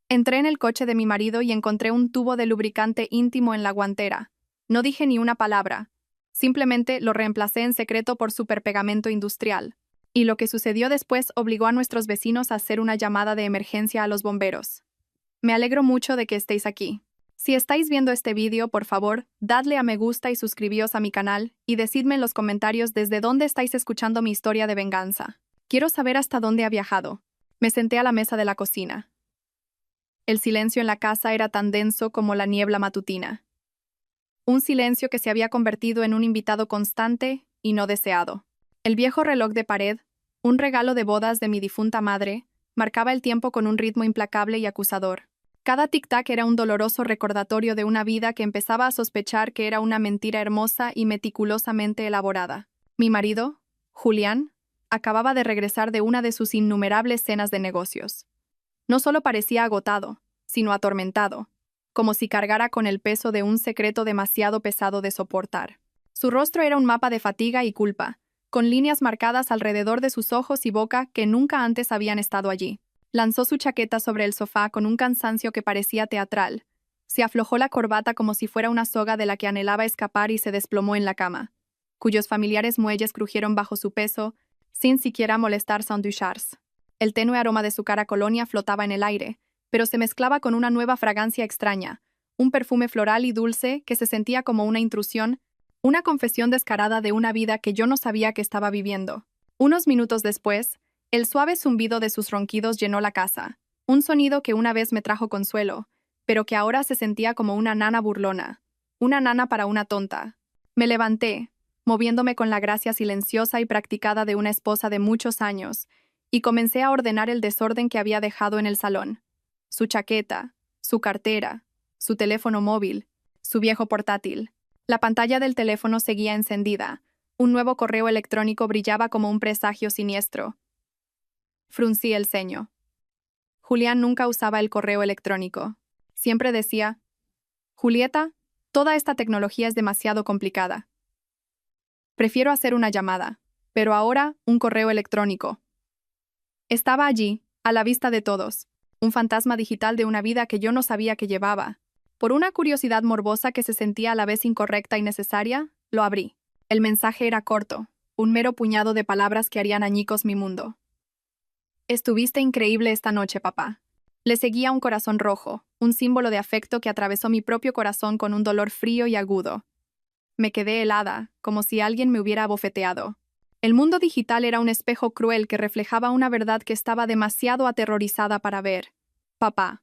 Entré en el coche de mi marido y encontré un tubo de lubricante íntimo en la guantera. No dije ni una palabra. Simplemente lo reemplacé en secreto por superpegamento industrial. Y lo que sucedió después obligó a nuestros vecinos a hacer una llamada de emergencia a los bomberos. Me alegro mucho de que estéis aquí. Si estáis viendo este vídeo, por favor, dadle a me gusta y suscribíos a mi canal, y decidme en los comentarios desde dónde estáis escuchando mi historia de venganza. Quiero saber hasta dónde ha viajado. Me senté a la mesa de la cocina. El silencio en la casa era tan denso como la niebla matutina. Un silencio que se había convertido en un invitado constante y no deseado. El viejo reloj de pared, un regalo de bodas de mi difunta madre, marcaba el tiempo con un ritmo implacable y acusador. Cada tic-tac era un doloroso recordatorio de una vida que empezaba a sospechar que era una mentira hermosa y meticulosamente elaborada. Mi marido, Julián, acababa de regresar de una de sus innumerables cenas de negocios. No solo parecía agotado, sino atormentado, como si cargara con el peso de un secreto demasiado pesado de soportar. Su rostro era un mapa de fatiga y culpa, con líneas marcadas alrededor de sus ojos y boca que nunca antes habían estado allí. Lanzó su chaqueta sobre el sofá con un cansancio que parecía teatral. Se aflojó la corbata como si fuera una soga de la que anhelaba escapar y se desplomó en la cama, cuyos familiares muelles crujieron bajo su peso, sin siquiera molestar Saint Duchars. El tenue aroma de su cara colonia flotaba en el aire, pero se mezclaba con una nueva fragancia extraña, un perfume floral y dulce que se sentía como una intrusión, una confesión descarada de una vida que yo no sabía que estaba viviendo. Unos minutos después, el suave zumbido de sus ronquidos llenó la casa, un sonido que una vez me trajo consuelo, pero que ahora se sentía como una nana burlona, una nana para una tonta. Me levanté, moviéndome con la gracia silenciosa y practicada de una esposa de muchos años, y comencé a ordenar el desorden que había dejado en el salón. Su chaqueta, su cartera, su teléfono móvil, su viejo portátil. La pantalla del teléfono seguía encendida. Un nuevo correo electrónico brillaba como un presagio siniestro. Fruncí el ceño. Julián nunca usaba el correo electrónico. Siempre decía: Julieta, toda esta tecnología es demasiado complicada. Prefiero hacer una llamada, pero ahora un correo electrónico. Estaba allí, a la vista de todos, un fantasma digital de una vida que yo no sabía que llevaba. Por una curiosidad morbosa que se sentía a la vez incorrecta y necesaria, lo abrí. El mensaje era corto, un mero puñado de palabras que harían añicos mi mundo. Estuviste increíble esta noche, papá. Le seguía un corazón rojo, un símbolo de afecto que atravesó mi propio corazón con un dolor frío y agudo. Me quedé helada, como si alguien me hubiera abofeteado. El mundo digital era un espejo cruel que reflejaba una verdad que estaba demasiado aterrorizada para ver. Papá.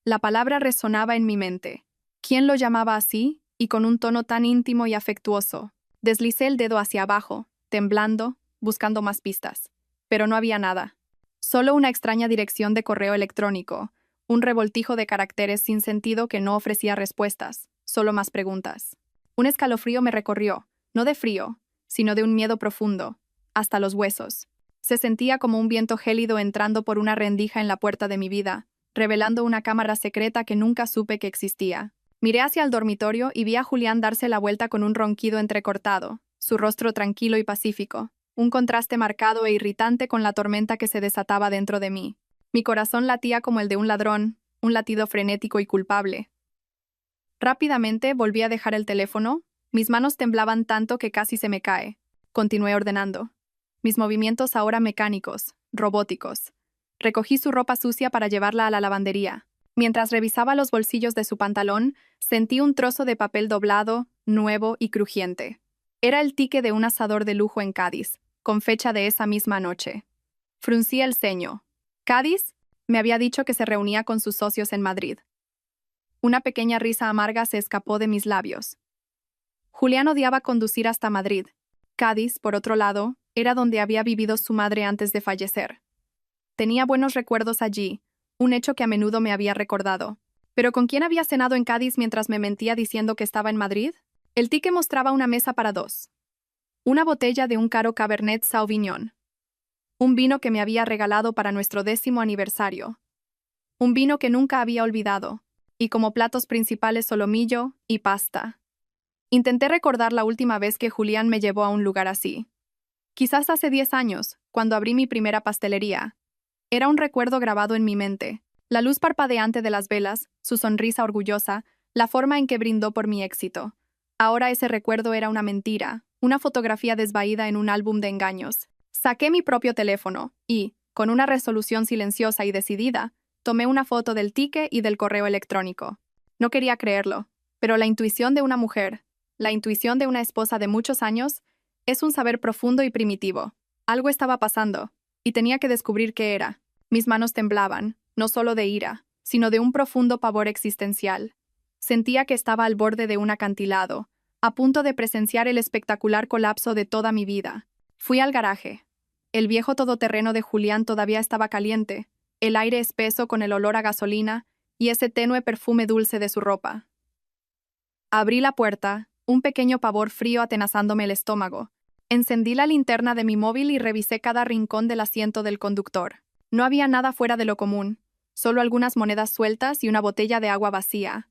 La palabra resonaba en mi mente. ¿Quién lo llamaba así? Y con un tono tan íntimo y afectuoso. Deslicé el dedo hacia abajo, temblando, buscando más pistas. Pero no había nada. Solo una extraña dirección de correo electrónico, un revoltijo de caracteres sin sentido que no ofrecía respuestas, solo más preguntas. Un escalofrío me recorrió, no de frío, sino de un miedo profundo, hasta los huesos. Se sentía como un viento gélido entrando por una rendija en la puerta de mi vida, revelando una cámara secreta que nunca supe que existía. Miré hacia el dormitorio y vi a Julián darse la vuelta con un ronquido entrecortado, su rostro tranquilo y pacífico, un contraste marcado e irritante con la tormenta que se desataba dentro de mí. Mi corazón latía como el de un ladrón, un latido frenético y culpable. Rápidamente volví a dejar el teléfono. Mis manos temblaban tanto que casi se me cae. Continué ordenando. Mis movimientos ahora mecánicos, robóticos. Recogí su ropa sucia para llevarla a la lavandería. Mientras revisaba los bolsillos de su pantalón, sentí un trozo de papel doblado, nuevo y crujiente. Era el ticket de un asador de lujo en Cádiz, con fecha de esa misma noche. Fruncí el ceño. ¿Cádiz? Me había dicho que se reunía con sus socios en Madrid. Una pequeña risa amarga se escapó de mis labios. Julián odiaba conducir hasta Madrid. Cádiz, por otro lado, era donde había vivido su madre antes de fallecer. Tenía buenos recuerdos allí, un hecho que a menudo me había recordado. ¿Pero con quién había cenado en Cádiz mientras me mentía diciendo que estaba en Madrid? El ticket mostraba una mesa para dos. Una botella de un caro Cabernet Sauvignon. Un vino que me había regalado para nuestro 10º aniversario. Un vino que nunca había olvidado. Y como platos principales solomillo y pasta. Intenté recordar la última vez que Julián me llevó a un lugar así. Quizás hace 10 años, cuando abrí mi primera pastelería. Era un recuerdo grabado en mi mente, La luz parpadeante de las velas, su sonrisa orgullosa, la forma en que brindó por mi éxito. Ahora ese recuerdo era una mentira, una fotografía desvaída en un álbum de engaños. Saqué mi propio teléfono y, con una resolución silenciosa y decidida, tomé una foto del ticket y del correo electrónico. No quería creerlo, pero la intuición de una mujer, la intuición de una esposa de muchos años, es un saber profundo y primitivo. Algo estaba pasando, y tenía que descubrir qué era. Mis manos temblaban, no solo de ira, sino de un profundo pavor existencial. Sentía que estaba al borde de un acantilado, a punto de presenciar el espectacular colapso de toda mi vida. Fui al garaje. El viejo todoterreno de Julián todavía estaba caliente, el aire espeso con el olor a gasolina y ese tenue perfume dulce de su ropa. Abrí la puerta, un pequeño pavor frío atenazándome el estómago. Encendí la linterna de mi móvil y revisé cada rincón del asiento del conductor. No había nada fuera de lo común, solo algunas monedas sueltas y una botella de agua vacía.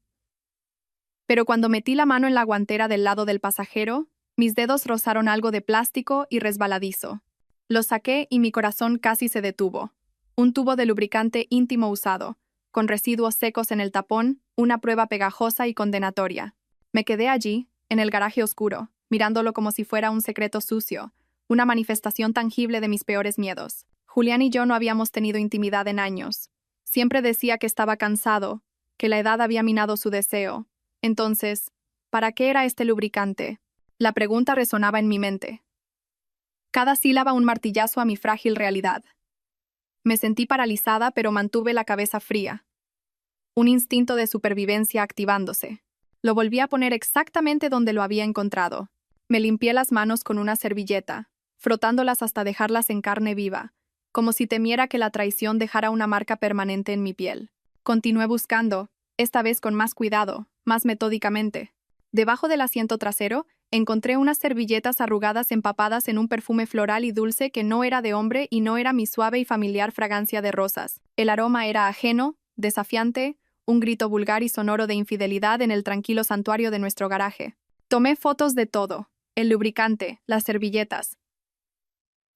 Pero cuando metí la mano en la guantera del lado del pasajero, mis dedos rozaron algo de plástico y resbaladizo. Lo saqué y mi corazón casi se detuvo. Un tubo de lubricante íntimo usado, con residuos secos en el tapón, una prueba pegajosa y condenatoria. Me quedé allí, en el garaje oscuro, mirándolo como si fuera un secreto sucio, una manifestación tangible de mis peores miedos. Julián y yo no habíamos tenido intimidad en años. Siempre decía que estaba cansado, que la edad había minado su deseo. Entonces, ¿para qué era este lubricante? La pregunta resonaba en mi mente. Cada sílaba un martillazo a mi frágil realidad. Me sentí paralizada, pero mantuve la cabeza fría. Un instinto de supervivencia activándose. Lo volví a poner exactamente donde lo había encontrado. Me limpié las manos con una servilleta, frotándolas hasta dejarlas en carne viva, como si temiera que la traición dejara una marca permanente en mi piel. Continué buscando, esta vez con más cuidado, más metódicamente. Debajo del asiento trasero, encontré unas servilletas arrugadas empapadas en un perfume floral y dulce que no era de hombre y no era mi suave y familiar fragancia de rosas. El aroma era ajeno, desafiante, un grito vulgar y sonoro de infidelidad en el tranquilo santuario de nuestro garaje. Tomé fotos de todo, el lubricante, las servilletas,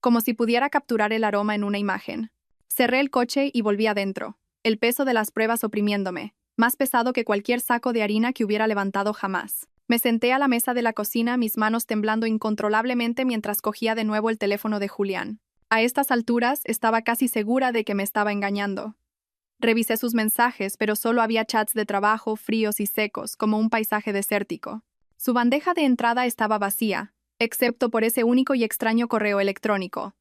como si pudiera capturar el aroma en una imagen. Cerré el coche y volví adentro, el peso de las pruebas oprimiéndome, más pesado que cualquier saco de harina que hubiera levantado jamás. Me senté a la mesa de la cocina, mis manos temblando incontrolablemente mientras cogía de nuevo el teléfono de Julián. A estas alturas estaba casi segura de que me estaba engañando. Revisé sus mensajes, pero solo había chats de trabajo, fríos y secos, como un paisaje desértico. Su bandeja de entrada estaba vacía, excepto por ese único y extraño correo electrónico.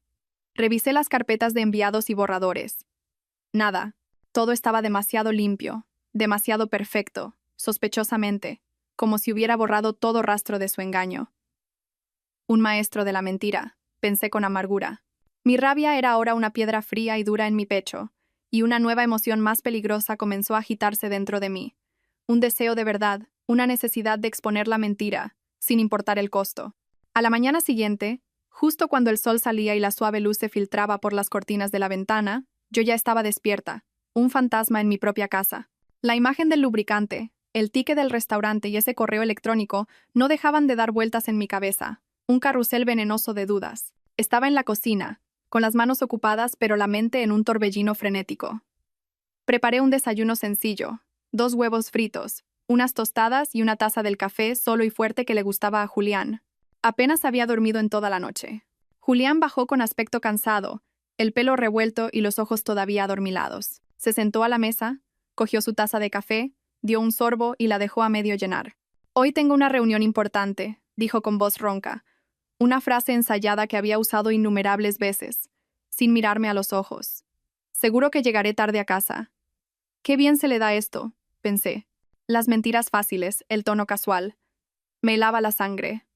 Revisé las carpetas de enviados y borradores. Nada. Todo estaba demasiado limpio, demasiado perfecto, sospechosamente, como si hubiera borrado todo rastro de su engaño. Un maestro de la mentira, pensé con amargura. Mi rabia era ahora una piedra fría y dura en mi pecho, y una nueva emoción más peligrosa comenzó a agitarse dentro de mí. Un deseo de verdad, una necesidad de exponer la mentira, sin importar el costo. A la mañana siguiente, justo cuando el sol salía y la suave luz se filtraba por las cortinas de la ventana, yo ya estaba despierta, un fantasma en mi propia casa. La imagen del lubricante, el ticket del restaurante y ese correo electrónico no dejaban de dar vueltas en mi cabeza, un carrusel venenoso de dudas. Estaba en la cocina, con las manos ocupadas pero la mente en un torbellino frenético. Preparé un desayuno sencillo, 2 huevos fritos, unas tostadas y una taza del café solo y fuerte que le gustaba a Julián. Apenas había dormido en toda la noche. Julián bajó con aspecto cansado, el pelo revuelto y los ojos todavía adormilados. Se sentó a la mesa, cogió su taza de café, dio un sorbo y la dejó a medio llenar. «Hoy tengo una reunión importante», dijo con voz ronca, una frase ensayada que había usado innumerables veces, sin mirarme a los ojos. «Seguro que llegaré tarde a casa». «Qué bien se le da esto», pensé. Las mentiras fáciles, el tono casual. Me helaba la sangre.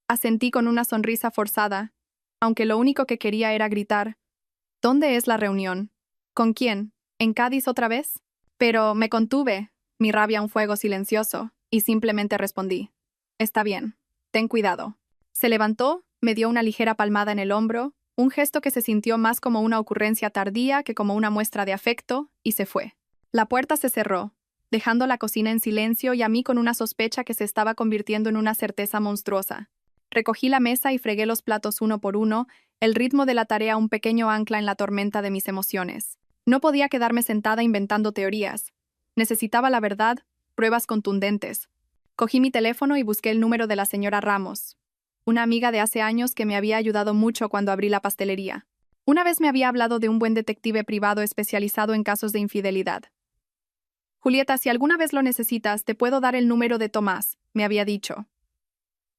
Asentí con una sonrisa forzada, aunque lo único que quería era gritar. «¿Dónde es la reunión? ¿Con quién? ¿En Cádiz otra vez?» Pero me contuve, mi rabia un fuego silencioso, y simplemente respondí. «Está bien. Ten cuidado». Se levantó, me dio una ligera palmada en el hombro, un gesto que se sintió más como una ocurrencia tardía que como una muestra de afecto, y se fue. La puerta se cerró, dejando la cocina en silencio y a mí con una sospecha que se estaba convirtiendo en una certeza monstruosa. Recogí la mesa y fregué los platos uno por uno, el ritmo de la tarea un pequeño ancla en la tormenta de mis emociones. No podía quedarme sentada inventando teorías. Necesitaba la verdad, pruebas contundentes. Cogí mi teléfono y busqué el número de la señora Ramos, una amiga de hace años que me había ayudado mucho cuando abrí la pastelería. Una vez me había hablado de un buen detective privado especializado en casos de infidelidad. Julieta, si alguna vez lo necesitas, te puedo dar el número de Tomás, me había dicho.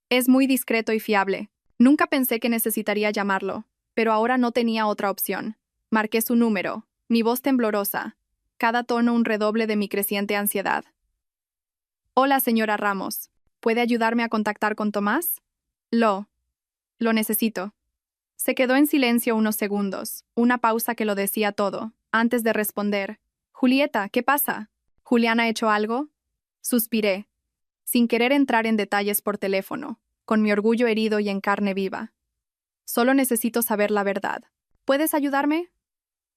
Es muy discreto y fiable. Nunca pensé que necesitaría llamarlo, pero ahora no tenía otra opción. Marqué su número, mi voz temblorosa, cada tono un redoble de mi creciente ansiedad. Hola, señora Ramos. ¿Puede ayudarme a contactar con Tomás? Lo necesito. Se quedó en silencio unos segundos, una pausa que lo decía todo, antes de responder. Julieta, ¿qué pasa? ¿Julián ha hecho algo? Suspiré, sin querer entrar en detalles por teléfono, con mi orgullo herido y en carne viva. Solo necesito saber la verdad. ¿Puedes ayudarme?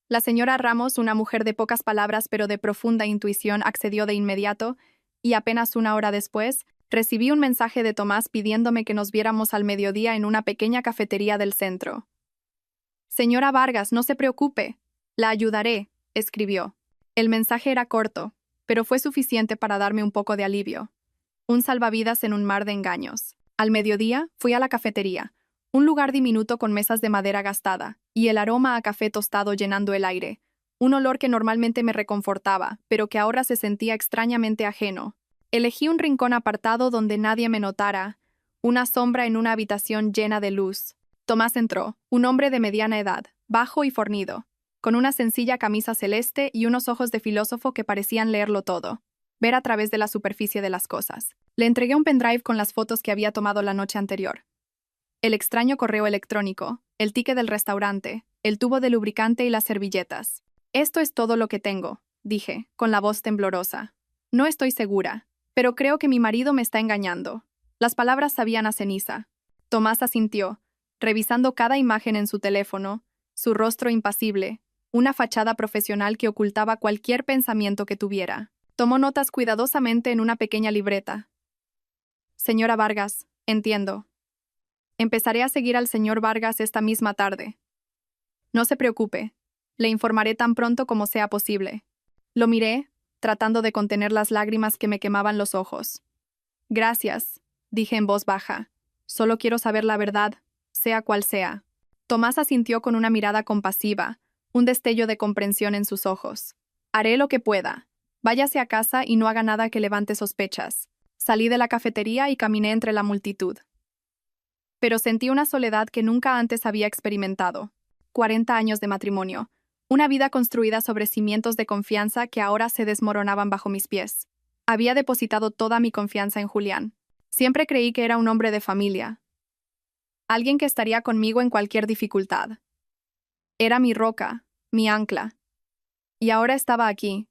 La señora Ramos, una mujer de pocas palabras pero de profunda intuición, accedió de inmediato, y apenas una hora después, recibí un mensaje de Tomás pidiéndome que nos viéramos al mediodía en una pequeña cafetería del centro. Señora Vargas, no se preocupe. La ayudaré, escribió. El mensaje era corto, pero fue suficiente para darme un poco de alivio. Un salvavidas en un mar de engaños. Al mediodía, fui a la cafetería, un lugar diminuto con mesas de madera gastada, y el aroma a café tostado llenando el aire, un olor que normalmente me reconfortaba, pero que ahora se sentía extrañamente ajeno. Elegí un rincón apartado donde nadie me notara, una sombra en una habitación llena de luz. Tomás entró, un hombre de mediana edad, bajo y fornido, con una sencilla camisa celeste y unos ojos de filósofo que parecían leerlo todo, ver a través de la superficie de las cosas. Le entregué un pendrive con las fotos que había tomado la noche anterior. El extraño correo electrónico, el ticket del restaurante, el tubo de lubricante y las servilletas. Esto es todo lo que tengo, dije, con la voz temblorosa. No estoy segura, pero creo que mi marido me está engañando. Las palabras sabían a ceniza. Tomás asintió, revisando cada imagen en su teléfono, su rostro impasible, una fachada profesional que ocultaba cualquier pensamiento que tuviera. Tomó notas cuidadosamente en una pequeña libreta. Señora Vargas, entiendo. Empezaré a seguir al señor Vargas esta misma tarde. No se preocupe, le informaré tan pronto como sea posible. Lo miré, tratando de contener las lágrimas que me quemaban los ojos. Gracias, dije en voz baja. Solo quiero saber la verdad, sea cual sea. Tomás asintió con una mirada compasiva, un destello de comprensión en sus ojos. Haré lo que pueda. Váyase a casa y no haga nada que levante sospechas. Salí de la cafetería y caminé entre la multitud. Pero sentí una soledad que nunca antes había experimentado. 40 años de matrimonio. Una vida construida sobre cimientos de confianza que ahora se desmoronaban bajo mis pies. Había depositado toda mi confianza en Julián. Siempre creí que era un hombre de familia. Alguien que estaría conmigo en cualquier dificultad. Era mi roca, mi ancla. Y ahora estaba aquí,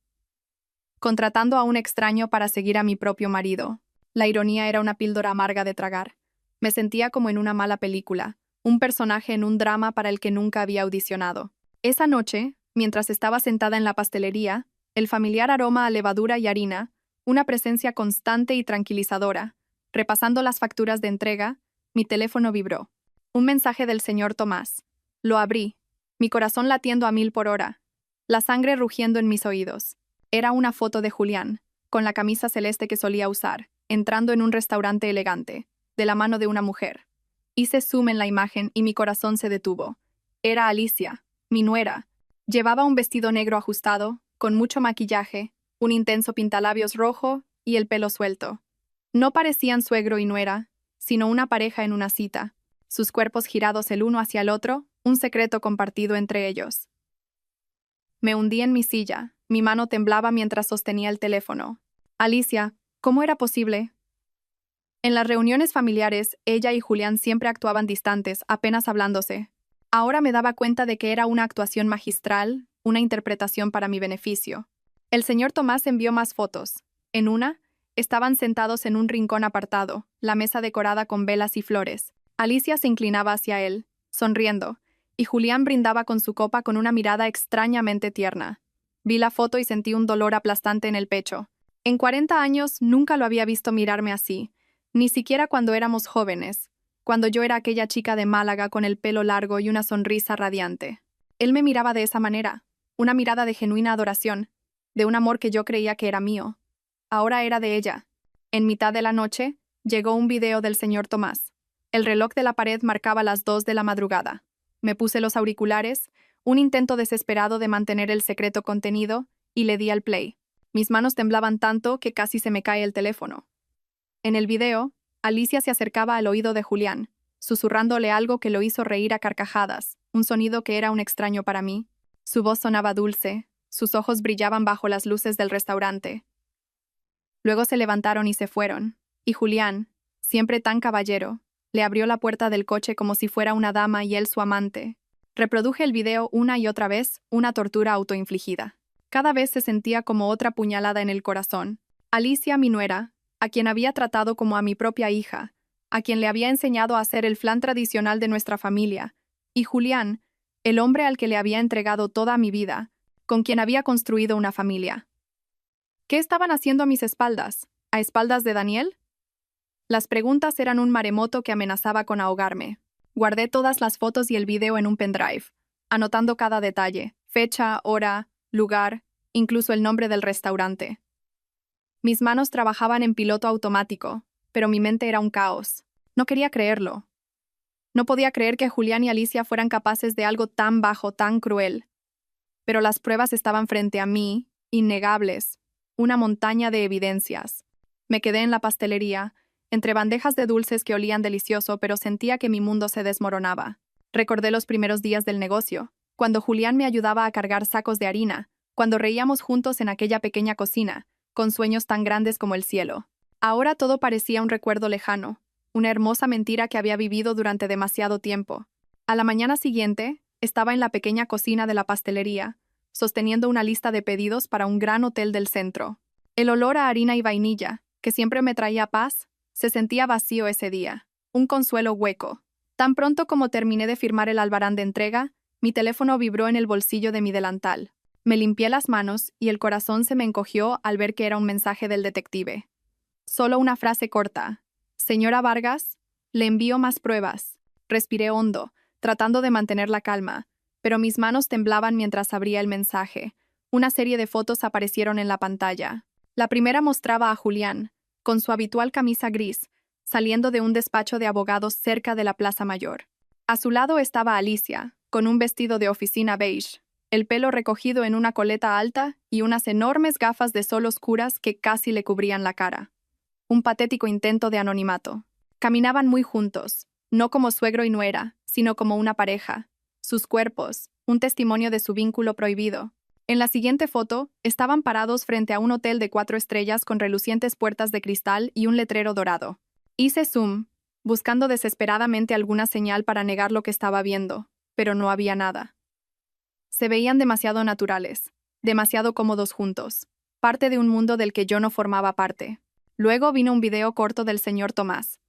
contratando a un extraño para seguir a mi propio marido. La ironía era una píldora amarga de tragar. Me sentía como en una mala película, un personaje en un drama para el que nunca había audicionado. Esa noche, mientras estaba sentada en la pastelería, el familiar aroma a levadura y harina, una presencia constante y tranquilizadora, repasando las facturas de entrega, mi teléfono vibró. Un mensaje del señor Tomás. Lo abrí, mi corazón latiendo a 1000 por hora, la sangre rugiendo en mis oídos. Era una foto de Julián, con la camisa celeste que solía usar, entrando en un restaurante elegante, de la mano de una mujer. Hice zoom en la imagen y mi corazón se detuvo. Era Alicia, mi nuera. Llevaba un vestido negro ajustado, con mucho maquillaje, un intenso pintalabios rojo y el pelo suelto. No parecían suegro y nuera, sino una pareja en una cita, sus cuerpos girados el uno hacia el otro, un secreto compartido entre ellos. Me hundí en mi silla, mi mano temblaba mientras sostenía el teléfono. Alicia, ¿cómo era posible? En las reuniones familiares, ella y Julián siempre actuaban distantes, apenas hablándose. Ahora me daba cuenta de que era una actuación magistral, una interpretación para mi beneficio. El señor Tomás envió más fotos. En una, estaban sentados en un rincón apartado, la mesa decorada con velas y flores. Alicia se inclinaba hacia él, sonriendo, y Julián brindaba con su copa con una mirada extrañamente tierna. Vi la foto y sentí un dolor aplastante en el pecho. En 40 años nunca lo había visto mirarme así, ni siquiera cuando éramos jóvenes, cuando yo era aquella chica de Málaga con el pelo largo y una sonrisa radiante. Él me miraba de esa manera, una mirada de genuina adoración, de un amor que yo creía que era mío. Ahora era de ella. En mitad de la noche, llegó un video del señor Tomás. El reloj de la pared marcaba las 2 de la madrugada. Me puse los auriculares, un intento desesperado de mantener el secreto contenido, y le di al play. Mis manos temblaban tanto que casi se me cae el teléfono. En el video, Alicia se acercaba al oído de Julián, susurrándole algo que lo hizo reír a carcajadas, un sonido que era un extraño para mí. Su voz sonaba dulce, sus ojos brillaban bajo las luces del restaurante. Luego se levantaron y se fueron, y Julián, siempre tan caballero, le abrió la puerta del coche como si fuera una dama y él su amante. Reproduje el video una y otra vez, una tortura autoinfligida. Cada vez se sentía como otra puñalada en el corazón. Alicia, mi nuera, a quien había tratado como a mi propia hija, a quien le había enseñado a hacer el flan tradicional de nuestra familia, y Julián, el hombre al que le había entregado toda mi vida, con quien había construido una familia. ¿Qué estaban haciendo a mis espaldas? ¿A espaldas de Daniel? Las preguntas eran un maremoto que amenazaba con ahogarme. Guardé todas las fotos y el video en un pendrive, anotando cada detalle, fecha, hora, lugar, incluso el nombre del restaurante. Mis manos trabajaban en piloto automático, pero mi mente era un caos. No quería creerlo. No podía creer que Julián y Alicia fueran capaces de algo tan bajo, tan cruel. Pero las pruebas estaban frente a mí, innegables, una montaña de evidencias. Me quedé en la pastelería, entre bandejas de dulces que olían delicioso, pero sentía que mi mundo se desmoronaba. Recordé los primeros días del negocio, cuando Julián me ayudaba a cargar sacos de harina, cuando reíamos juntos en aquella pequeña cocina, con sueños tan grandes como el cielo. Ahora todo parecía un recuerdo lejano, una hermosa mentira que había vivido durante demasiado tiempo. A la mañana siguiente, estaba en la pequeña cocina de la pastelería, sosteniendo una lista de pedidos para un gran hotel del centro. El olor a harina y vainilla, que siempre me traía paz, se sentía vacío ese día, un consuelo hueco. Tan pronto como terminé de firmar el albarán de entrega, mi teléfono vibró en el bolsillo de mi delantal. Me limpié las manos y el corazón se me encogió al ver que era un mensaje del detective. Solo una frase corta. Señora Vargas, le envío más pruebas. Respiré hondo, tratando de mantener la calma, pero mis manos temblaban mientras abría el mensaje. Una serie de fotos aparecieron en la pantalla. La primera mostraba a Julián, con su habitual camisa gris, saliendo de un despacho de abogados cerca de la Plaza Mayor. A su lado estaba Alicia, con un vestido de oficina beige, el pelo recogido en una coleta alta y unas enormes gafas de sol oscuras que casi le cubrían la cara. Un patético intento de anonimato. Caminaban muy juntos, no como suegro y nuera, sino como una pareja. Sus cuerpos, un testimonio de su vínculo prohibido. En la siguiente foto, estaban parados frente a un hotel de 4 estrellas con relucientes puertas de cristal y un letrero dorado. Hice zoom, buscando desesperadamente alguna señal para negar lo que estaba viendo, pero no había nada. Se veían demasiado naturales, demasiado cómodos juntos, parte de un mundo del que yo no formaba parte. Luego vino un video corto del señor Tomás.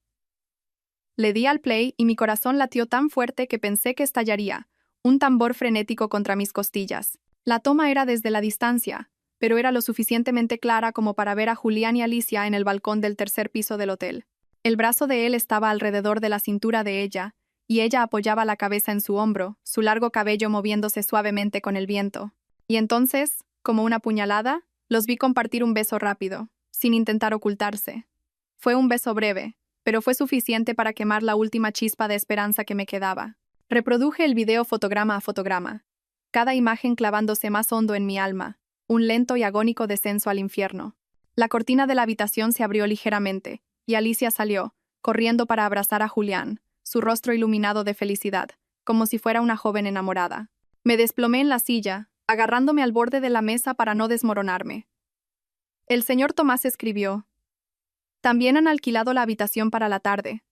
Le di al play y mi corazón latió tan fuerte que pensé que estallaría, un tambor frenético contra mis costillas. La toma era desde la distancia, pero era lo suficientemente clara como para ver a Julián y Alicia en el balcón del tercer piso del hotel. El brazo de él estaba alrededor de la cintura de ella, y ella apoyaba la cabeza en su hombro, su largo cabello moviéndose suavemente con el viento. Y entonces, como una puñalada, los vi compartir un beso rápido, sin intentar ocultarse. Fue un beso breve, pero fue suficiente para quemar la última chispa de esperanza que me quedaba. Reproduje el video fotograma a fotograma, cada imagen clavándose más hondo en mi alma, un lento y agónico descenso al infierno. La cortina de la habitación se abrió ligeramente, y Alicia salió, corriendo para abrazar a Julián, su rostro iluminado de felicidad, como si fuera una joven enamorada. Me desplomé en la silla, agarrándome al borde de la mesa para no desmoronarme. El señor Tomás escribió: «También han alquilado la habitación para la tarde.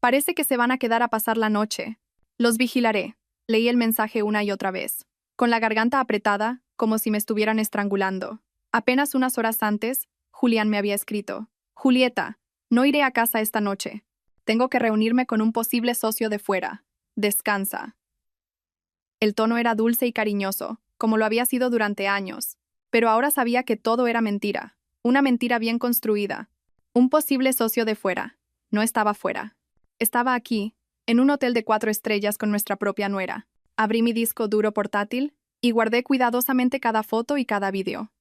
Parece que se van a quedar a pasar la noche. Los vigilaré». Leí el mensaje una y otra vez, con la garganta apretada, como si me estuvieran estrangulando. Apenas unas horas antes, Julián me había escrito: «Julieta, no iré a casa esta noche. Tengo que reunirme con un posible socio de fuera. Descansa». El tono era dulce y cariñoso, como lo había sido durante años, pero ahora sabía que todo era mentira, una mentira bien construida. Un posible socio de fuera. No estaba fuera. Estaba aquí, en un hotel de 4 estrellas con nuestra propia nuera. Abrí mi disco duro portátil, y guardé cuidadosamente cada foto y cada vídeo.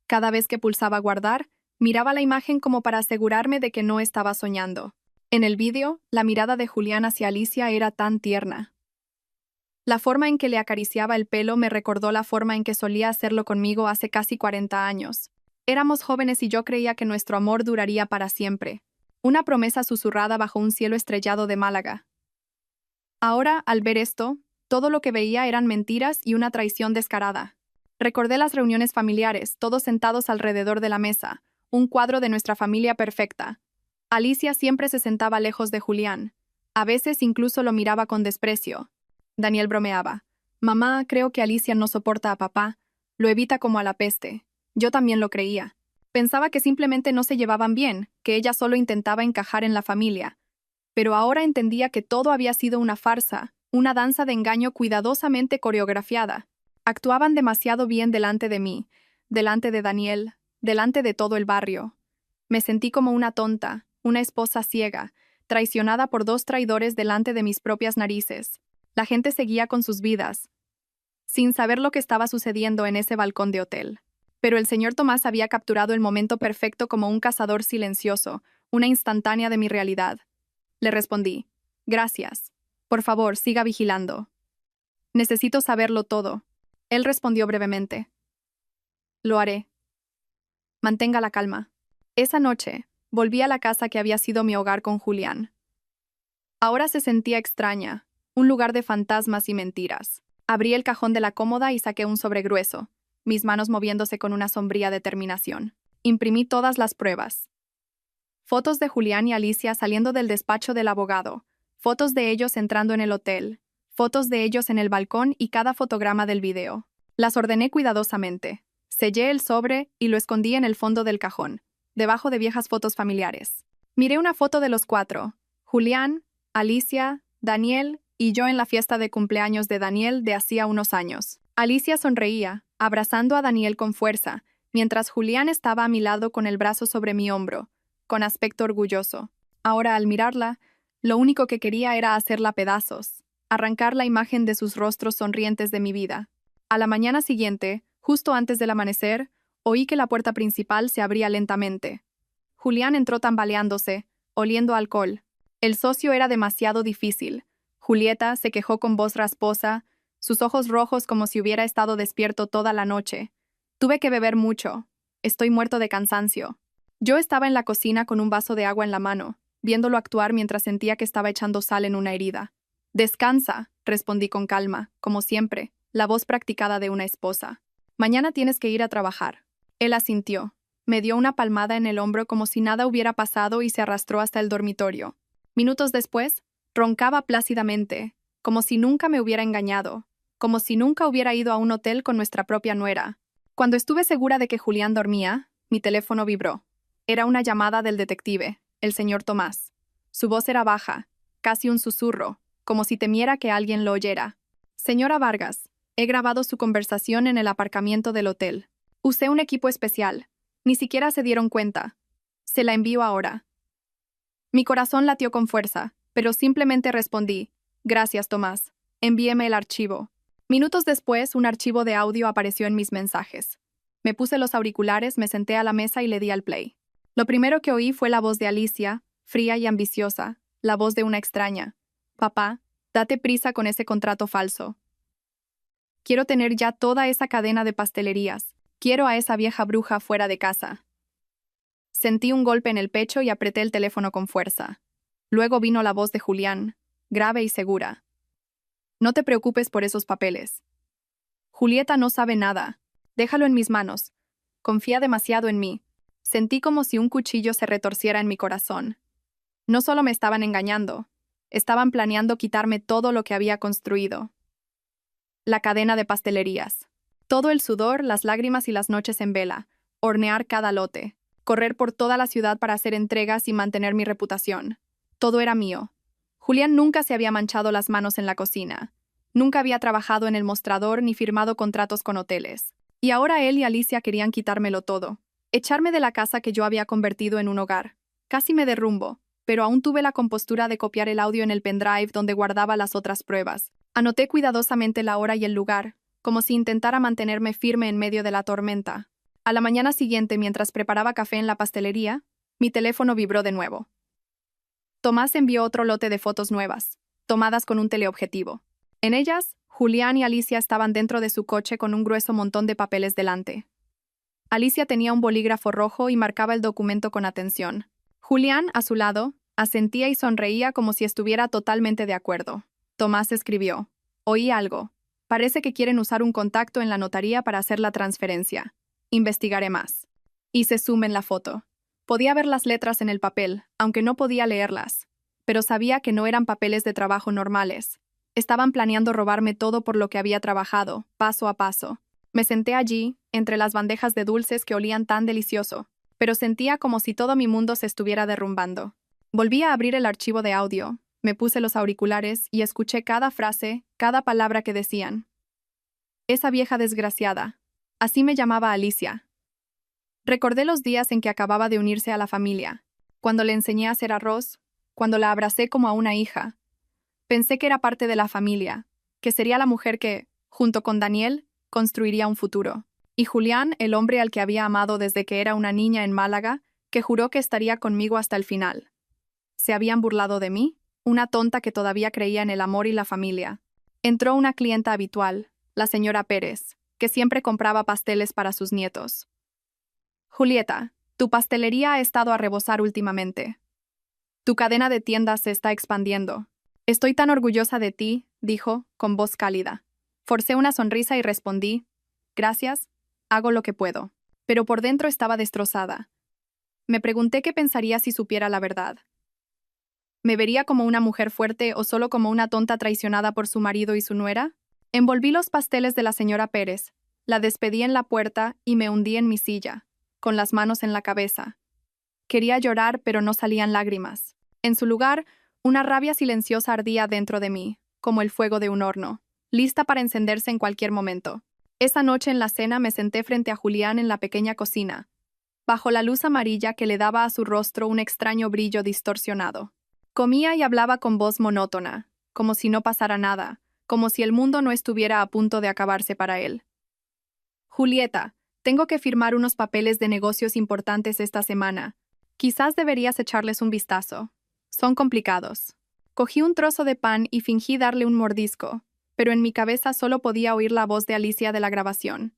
Cada vez que pulsaba guardar, miraba la imagen como para asegurarme de que no estaba soñando. En el vídeo, la mirada de Julián hacia Alicia era tan tierna. La forma en que le acariciaba el pelo me recordó la forma en que solía hacerlo conmigo hace casi 40 años. Éramos jóvenes y yo creía que nuestro amor duraría para siempre. Una promesa susurrada bajo un cielo estrellado de Málaga. Ahora, al ver esto, todo lo que veía eran mentiras y una traición descarada. Recordé las reuniones familiares, todos sentados alrededor de la mesa, un cuadro de nuestra familia perfecta. Alicia siempre se sentaba lejos de Julián. A veces incluso lo miraba con desprecio. Daniel bromeaba. Mamá, creo que Alicia no soporta a papá. Lo evita como a la peste. Yo también lo creía. Pensaba que simplemente no se llevaban bien, que ella solo intentaba encajar en la familia. Pero ahora entendía que todo había sido una farsa, una danza de engaño cuidadosamente coreografiada. Actuaban demasiado bien delante de mí, delante de Daniel, delante de todo el barrio. Me sentí como una tonta, una esposa ciega, traicionada por dos traidores delante de mis propias narices. La gente seguía con sus vidas, sin saber lo que estaba sucediendo en ese balcón de hotel. Pero el señor Tomás había capturado el momento perfecto como un cazador silencioso, una instantánea de mi realidad. Le respondí, gracias. Por favor, siga vigilando. Necesito saberlo todo. Él respondió brevemente. Lo haré. Mantenga la calma. Esa noche, volví a la casa que había sido mi hogar con Julián. Ahora se sentía extraña, un lugar de fantasmas y mentiras. Abrí el cajón de la cómoda y saqué un sobre grueso, mis manos moviéndose con una sombría determinación. Imprimí todas las pruebas. Fotos de Julián y Alicia saliendo del despacho del abogado, fotos de ellos entrando en el hotel, fotos de ellos en el balcón y cada fotograma del video. Las ordené cuidadosamente. Sellé el sobre y lo escondí en el fondo del cajón, debajo de viejas fotos familiares. Miré una foto de los cuatro, Julián, Alicia, Daniel y yo en la fiesta de cumpleaños de Daniel de hacía unos años. Alicia sonreía, abrazando a Daniel con fuerza, mientras Julián estaba a mi lado con el brazo sobre mi hombro, con aspecto orgulloso. Ahora, al mirarla, lo único que quería era hacerla pedazos, arrancar la imagen de sus rostros sonrientes de mi vida. A la mañana siguiente, justo antes del amanecer, oí que la puerta principal se abría lentamente. Julián entró tambaleándose, oliendo a alcohol. El socio era demasiado difícil. Julieta se quejó con voz rasposa, sus ojos rojos como si hubiera estado despierto toda la noche. Tuve que beber mucho. Estoy muerto de cansancio. Yo estaba en la cocina con un vaso de agua en la mano, viéndolo actuar mientras sentía que estaba echando sal en una herida. Descansa, respondí con calma, como siempre, la voz practicada de una esposa. Mañana tienes que ir a trabajar. Él asintió. Me dio una palmada en el hombro como si nada hubiera pasado y se arrastró hasta el dormitorio. Minutos después, roncaba plácidamente, como si nunca me hubiera engañado, como si nunca hubiera ido a un hotel con nuestra propia nuera. Cuando estuve segura de que Julián dormía, mi teléfono vibró. Era una llamada del detective, el señor Tomás. Su voz era baja, casi un susurro, como si temiera que alguien lo oyera. Señora Vargas, he grabado su conversación en el aparcamiento del hotel. Usé un equipo especial. Ni siquiera se dieron cuenta. Se la envío ahora. Mi corazón latió con fuerza, pero simplemente respondí, gracias, Tomás. Envíeme el archivo. Minutos después, un archivo de audio apareció en mis mensajes. Me puse los auriculares, me senté a la mesa y le di al play. Lo primero que oí fue la voz de Alicia, fría y ambiciosa, la voz de una extraña. Papá, date prisa con ese contrato falso. Quiero tener ya toda esa cadena de pastelerías. Quiero a esa vieja bruja fuera de casa. Sentí un golpe en el pecho y apreté el teléfono con fuerza. Luego vino la voz de Julián, grave y segura. No te preocupes por esos papeles. Julieta no sabe nada. Déjalo en mis manos. Confía demasiado en mí. Sentí como si un cuchillo se retorciera en mi corazón. No solo me estaban engañando, estaban planeando quitarme todo lo que había construido. La cadena de pastelerías. Todo el sudor, las lágrimas y las noches en vela. Hornear cada lote. Correr por toda la ciudad para hacer entregas y mantener mi reputación. Todo era mío. Julián nunca se había manchado las manos en la cocina. Nunca había trabajado en el mostrador ni firmado contratos con hoteles. Y ahora él y Alicia querían quitármelo todo. Echarme de la casa que yo había convertido en un hogar. Casi me derrumbo, pero aún tuve la compostura de copiar el audio en el pendrive donde guardaba las otras pruebas. Anoté cuidadosamente la hora y el lugar, como si intentara mantenerme firme en medio de la tormenta. A la mañana siguiente, mientras preparaba café en la pastelería, mi teléfono vibró de nuevo. Tomás envió otro lote de fotos nuevas, tomadas con un teleobjetivo. En ellas, Julián y Alicia estaban dentro de su coche con un grueso montón de papeles delante. Alicia tenía un bolígrafo rojo y marcaba el documento con atención. Julián, a su lado, asentía y sonreía como si estuviera totalmente de acuerdo. Tomás escribió: «Oí algo. Parece que quieren usar un contacto en la notaría para hacer la transferencia. Investigaré más». Hice zoom en la foto. Podía ver las letras en el papel, aunque no podía leerlas. Pero sabía que no eran papeles de trabajo normales. Estaban planeando robarme todo por lo que había trabajado, paso a paso. Me senté allí, entre las bandejas de dulces que olían tan delicioso, pero sentía como si todo mi mundo se estuviera derrumbando. Volví a abrir el archivo de audio, me puse los auriculares y escuché cada frase, cada palabra que decían. Esa vieja desgraciada. Así me llamaba Alicia. Recordé los días en que acababa de unirse a la familia, cuando le enseñé a hacer arroz, cuando la abracé como a una hija. Pensé que era parte de la familia, que sería la mujer que, junto con Daniel, construiría un futuro. Y Julián, el hombre al que había amado desde que era una niña en Málaga, que juró que estaría conmigo hasta el final. ¿Se habían burlado de mí? Una tonta que todavía creía en el amor y la familia. Entró una clienta habitual, la señora Pérez, que siempre compraba pasteles para sus nietos. «Julieta, tu pastelería ha estado a rebosar últimamente. Tu cadena de tiendas se está expandiendo. Estoy tan orgullosa de ti», dijo, con voz cálida. Forcé una sonrisa y respondí: «Gracias, hago lo que puedo». Pero por dentro estaba destrozada. Me pregunté qué pensaría si supiera la verdad. ¿Me vería como una mujer fuerte o solo como una tonta traicionada por su marido y su nuera? Envolví los pasteles de la señora Pérez, la despedí en la puerta y me hundí en mi silla, con las manos en la cabeza. Quería llorar, pero no salían lágrimas. En su lugar, una rabia silenciosa ardía dentro de mí, como el fuego de un horno, lista para encenderse en cualquier momento. Esa noche en la cena me senté frente a Julián en la pequeña cocina, bajo la luz amarilla que le daba a su rostro un extraño brillo distorsionado. Comía y hablaba con voz monótona, como si no pasara nada, como si el mundo no estuviera a punto de acabarse para él. «Julieta, tengo que firmar unos papeles de negocios importantes esta semana. Quizás deberías echarles un vistazo. Son complicados». Cogí un trozo de pan y fingí darle un mordisco, pero en mi cabeza solo podía oír la voz de Alicia de la grabación.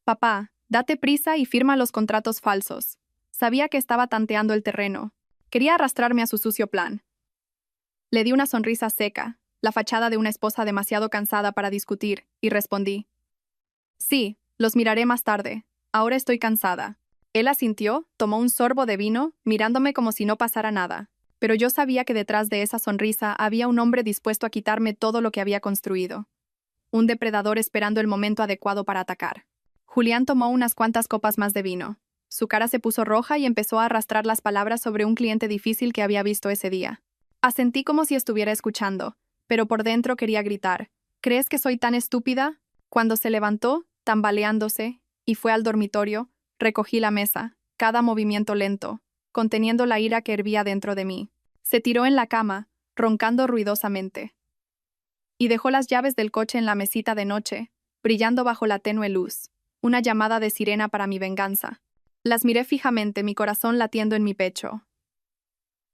«Papá, date prisa y firma los contratos falsos». Sabía que estaba tanteando el terreno. Quería arrastrarme a su sucio plan. Le di una sonrisa seca, la fachada de una esposa demasiado cansada para discutir, y respondí: «Sí, los miraré más tarde. Ahora estoy cansada». Él asintió, tomó un sorbo de vino, mirándome como si no pasara nada. Pero yo sabía que detrás de esa sonrisa había un hombre dispuesto a quitarme todo lo que había construido. Un depredador esperando el momento adecuado para atacar. Julián tomó unas cuantas copas más de vino. Su cara se puso roja y empezó a arrastrar las palabras sobre un cliente difícil que había visto ese día. Asentí como si estuviera escuchando, pero por dentro quería gritar: «¿Crees que soy tan estúpida?». Cuando se levantó, tambaleándose, y fue al dormitorio, recogí la mesa, cada movimiento lento, conteniendo la ira que hervía dentro de mí. Se tiró en la cama, roncando ruidosamente. Y dejó las llaves del coche en la mesita de noche, brillando bajo la tenue luz, una llamada de sirena para mi venganza. Las miré fijamente, mi corazón latiendo en mi pecho.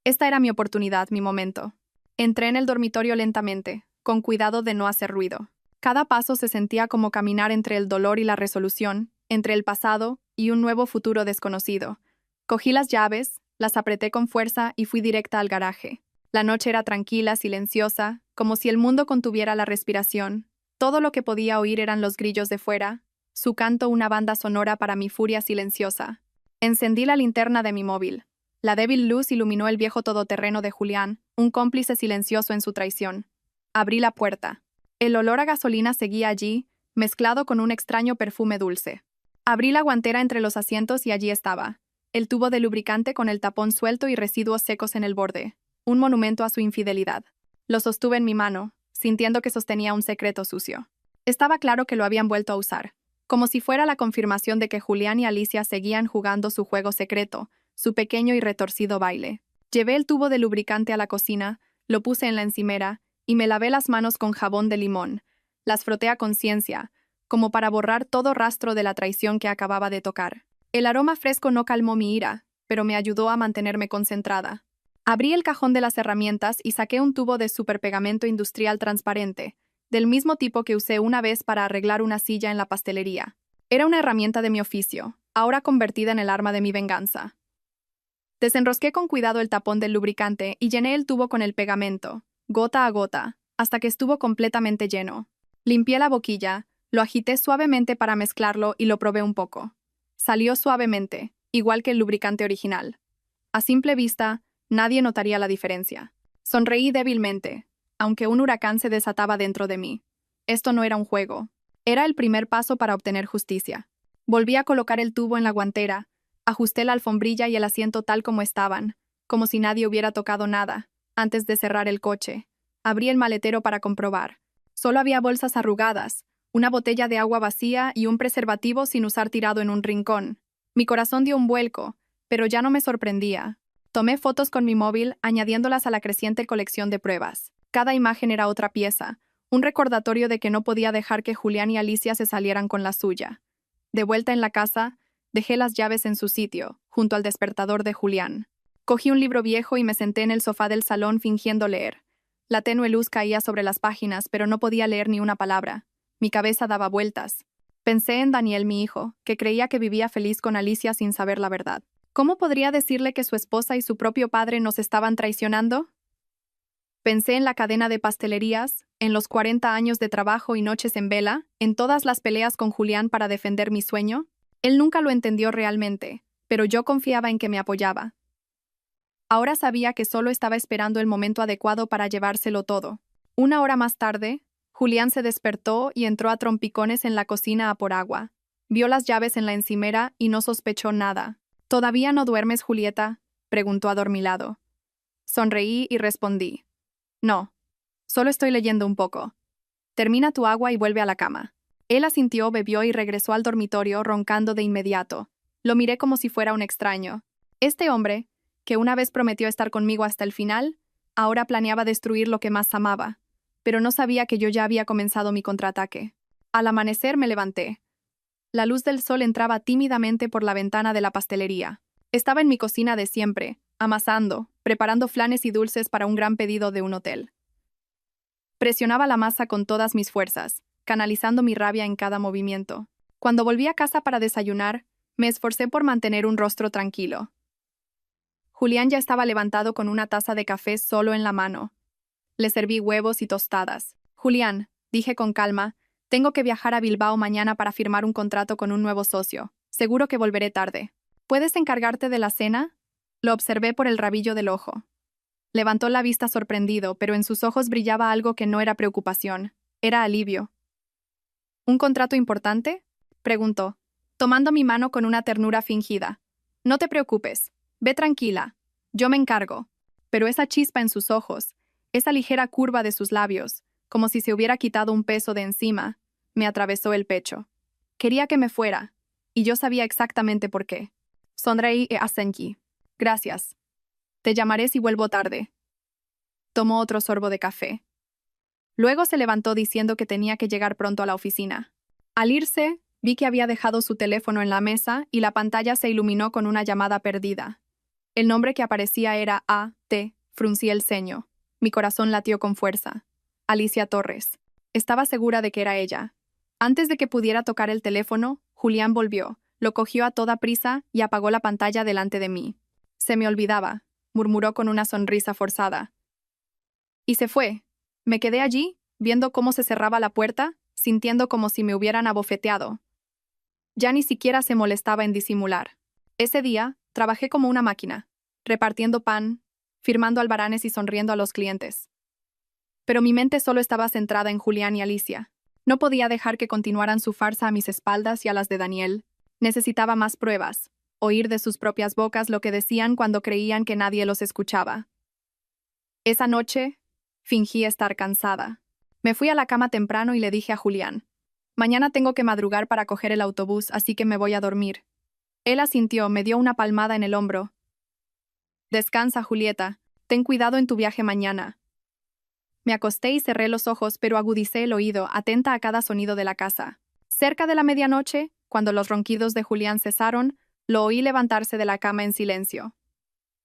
Esta era mi oportunidad, mi momento. Entré en el dormitorio lentamente, con cuidado de no hacer ruido. Cada paso se sentía como caminar entre el dolor y la resolución, entre el pasado y un nuevo futuro desconocido. Cogí las llaves, las apreté con fuerza y fui directa al garaje. La noche era tranquila, silenciosa, como si el mundo contuviera la respiración. Todo lo que podía oír eran los grillos de fuera, su canto una banda sonora para mi furia silenciosa. Encendí la linterna de mi móvil. La débil luz iluminó el viejo todoterreno de Julián, un cómplice silencioso en su traición. Abrí la puerta. El olor a gasolina seguía allí, mezclado con un extraño perfume dulce. Abrí la guantera entre los asientos y allí estaba. El tubo de lubricante con el tapón suelto y residuos secos en el borde. Un monumento a su infidelidad. Lo sostuve en mi mano, sintiendo que sostenía un secreto sucio. Estaba claro que lo habían vuelto a usar, como si fuera la confirmación de que Julián y Alicia seguían jugando su juego secreto, su pequeño y retorcido baile. Llevé el tubo de lubricante a la cocina, lo puse en la encimera, y me lavé las manos con jabón de limón. Las froté a conciencia, como para borrar todo rastro de la traición que acababa de tocar. El aroma fresco no calmó mi ira, pero me ayudó a mantenerme concentrada. Abrí el cajón de las herramientas y saqué un tubo de superpegamento industrial transparente, del mismo tipo que usé una vez para arreglar una silla en la pastelería. Era una herramienta de mi oficio, ahora convertida en el arma de mi venganza. Desenrosqué con cuidado el tapón del lubricante y llené el tubo con el pegamento, gota a gota, hasta que estuvo completamente lleno. Limpié la boquilla, lo agité suavemente para mezclarlo y lo probé un poco. Salió suavemente, igual que el lubricante original. A simple vista, nadie notaría la diferencia. Sonreí débilmente, aunque un huracán se desataba dentro de mí. Esto no era un juego. Era el primer paso para obtener justicia. Volví a colocar el tubo en la guantera, ajusté la alfombrilla y el asiento tal como estaban, como si nadie hubiera tocado nada, antes de cerrar el coche. Abrí el maletero para comprobar. Solo había bolsas arrugadas, una botella de agua vacía y un preservativo sin usar tirado en un rincón. Mi corazón dio un vuelco, pero ya no me sorprendía. Tomé fotos con mi móvil, añadiéndolas a la creciente colección de pruebas. Cada imagen era otra pieza, un recordatorio de que no podía dejar que Julián y Alicia se salieran con la suya. De vuelta en la casa, dejé las llaves en su sitio, junto al despertador de Julián. Cogí un libro viejo y me senté en el sofá del salón fingiendo leer. La tenue luz caía sobre las páginas, pero no podía leer ni una palabra. Mi cabeza daba vueltas. Pensé en Daniel, mi hijo, que creía que vivía feliz con Alicia sin saber la verdad. ¿Cómo podría decirle que su esposa y su propio padre nos estaban traicionando? Pensé en la cadena de pastelerías, en los 40 años de trabajo y noches en vela, en todas las peleas con Julián para defender mi sueño. Él nunca lo entendió realmente, pero yo confiaba en que me apoyaba. Ahora sabía que solo estaba esperando el momento adecuado para llevárselo todo. Una hora más tarde, Julián se despertó y entró a trompicones en la cocina a por agua. Vio las llaves en la encimera y no sospechó nada. ¿Todavía no duermes, Julieta?, preguntó adormilado. Sonreí y respondí. No, solo estoy leyendo un poco. Termina tu agua y vuelve a la cama. Él asintió, bebió y regresó al dormitorio roncando de inmediato. Lo miré como si fuera un extraño. Este hombre, que una vez prometió estar conmigo hasta el final, ahora planeaba destruir lo que más amaba. Pero no sabía que yo ya había comenzado mi contraataque. Al amanecer me levanté. La luz del sol entraba tímidamente por la ventana de la pastelería. Estaba en mi cocina de siempre, amasando, preparando flanes y dulces para un gran pedido de un hotel. Presionaba la masa con todas mis fuerzas, canalizando mi rabia en cada movimiento. Cuando volví a casa para desayunar, me esforcé por mantener un rostro tranquilo. Julián ya estaba levantado con una taza de café solo en la mano. Le serví huevos y tostadas. Julián, dije con calma, tengo que viajar a Bilbao mañana para firmar un contrato con un nuevo socio. Seguro que volveré tarde. ¿Puedes encargarte de la cena? Lo observé por el rabillo del ojo. Levantó la vista sorprendido, pero en sus ojos brillaba algo que no era preocupación, era alivio. ¿Un contrato importante?, preguntó, tomando mi mano con una ternura fingida. No te preocupes, ve tranquila, yo me encargo. Pero esa chispa en sus ojos, esa ligera curva de sus labios, como si se hubiera quitado un peso de encima, me atravesó el pecho. Quería que me fuera, y yo sabía exactamente por qué. Sonreí y asentí. Gracias. Te llamaré si vuelvo tarde. Tomó otro sorbo de café. Luego se levantó diciendo que tenía que llegar pronto a la oficina. Al irse, vi que había dejado su teléfono en la mesa y la pantalla se iluminó con una llamada perdida. El nombre que aparecía era A.T. Fruncí el ceño. Mi corazón latió con fuerza. Alicia Torres. Estaba segura de que era ella. Antes de que pudiera tocar el teléfono, Julián volvió, lo cogió a toda prisa y apagó la pantalla delante de mí. Se me olvidaba, murmuró con una sonrisa forzada. Y se fue. Me quedé allí, viendo cómo se cerraba la puerta, sintiendo como si me hubieran abofeteado. Ya ni siquiera se molestaba en disimular. Ese día, trabajé como una máquina, repartiendo pan, firmando albaranes y sonriendo a los clientes. Pero mi mente solo estaba centrada en Julián y Alicia. No podía dejar que continuaran su farsa a mis espaldas y a las de Daniel. Necesitaba más pruebas, oír de sus propias bocas lo que decían cuando creían que nadie los escuchaba. Esa noche, fingí estar cansada. Me fui a la cama temprano y le dije a Julián, mañana tengo que madrugar para coger el autobús, así que me voy a dormir. Él asintió, me dio una palmada en el hombro. Descansa, Julieta. Ten cuidado en tu viaje mañana. Me acosté y cerré los ojos, pero agudicé el oído, atenta a cada sonido de la casa. Cerca de la medianoche, cuando los ronquidos de Julián cesaron, lo oí levantarse de la cama en silencio.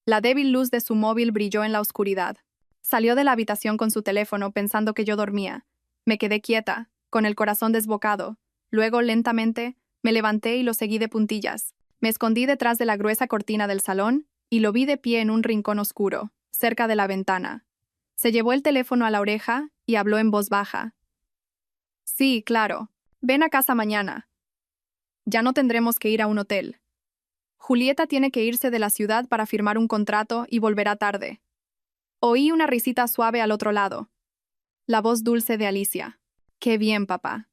La débil luz de su móvil brilló en la oscuridad. Salió de la habitación con su teléfono pensando que yo dormía. Me quedé quieta, con el corazón desbocado. Luego, lentamente, me levanté y lo seguí de puntillas. Me escondí detrás de la gruesa cortina del salón y lo vi de pie en un rincón oscuro, cerca de la ventana. Se llevó el teléfono a la oreja y habló en voz baja. Sí, claro. Ven a casa mañana. Ya no tendremos que ir a un hotel. Julieta tiene que irse de la ciudad para firmar un contrato y volverá tarde. Oí una risita suave al otro lado. La voz dulce de Alicia. Qué bien, papá.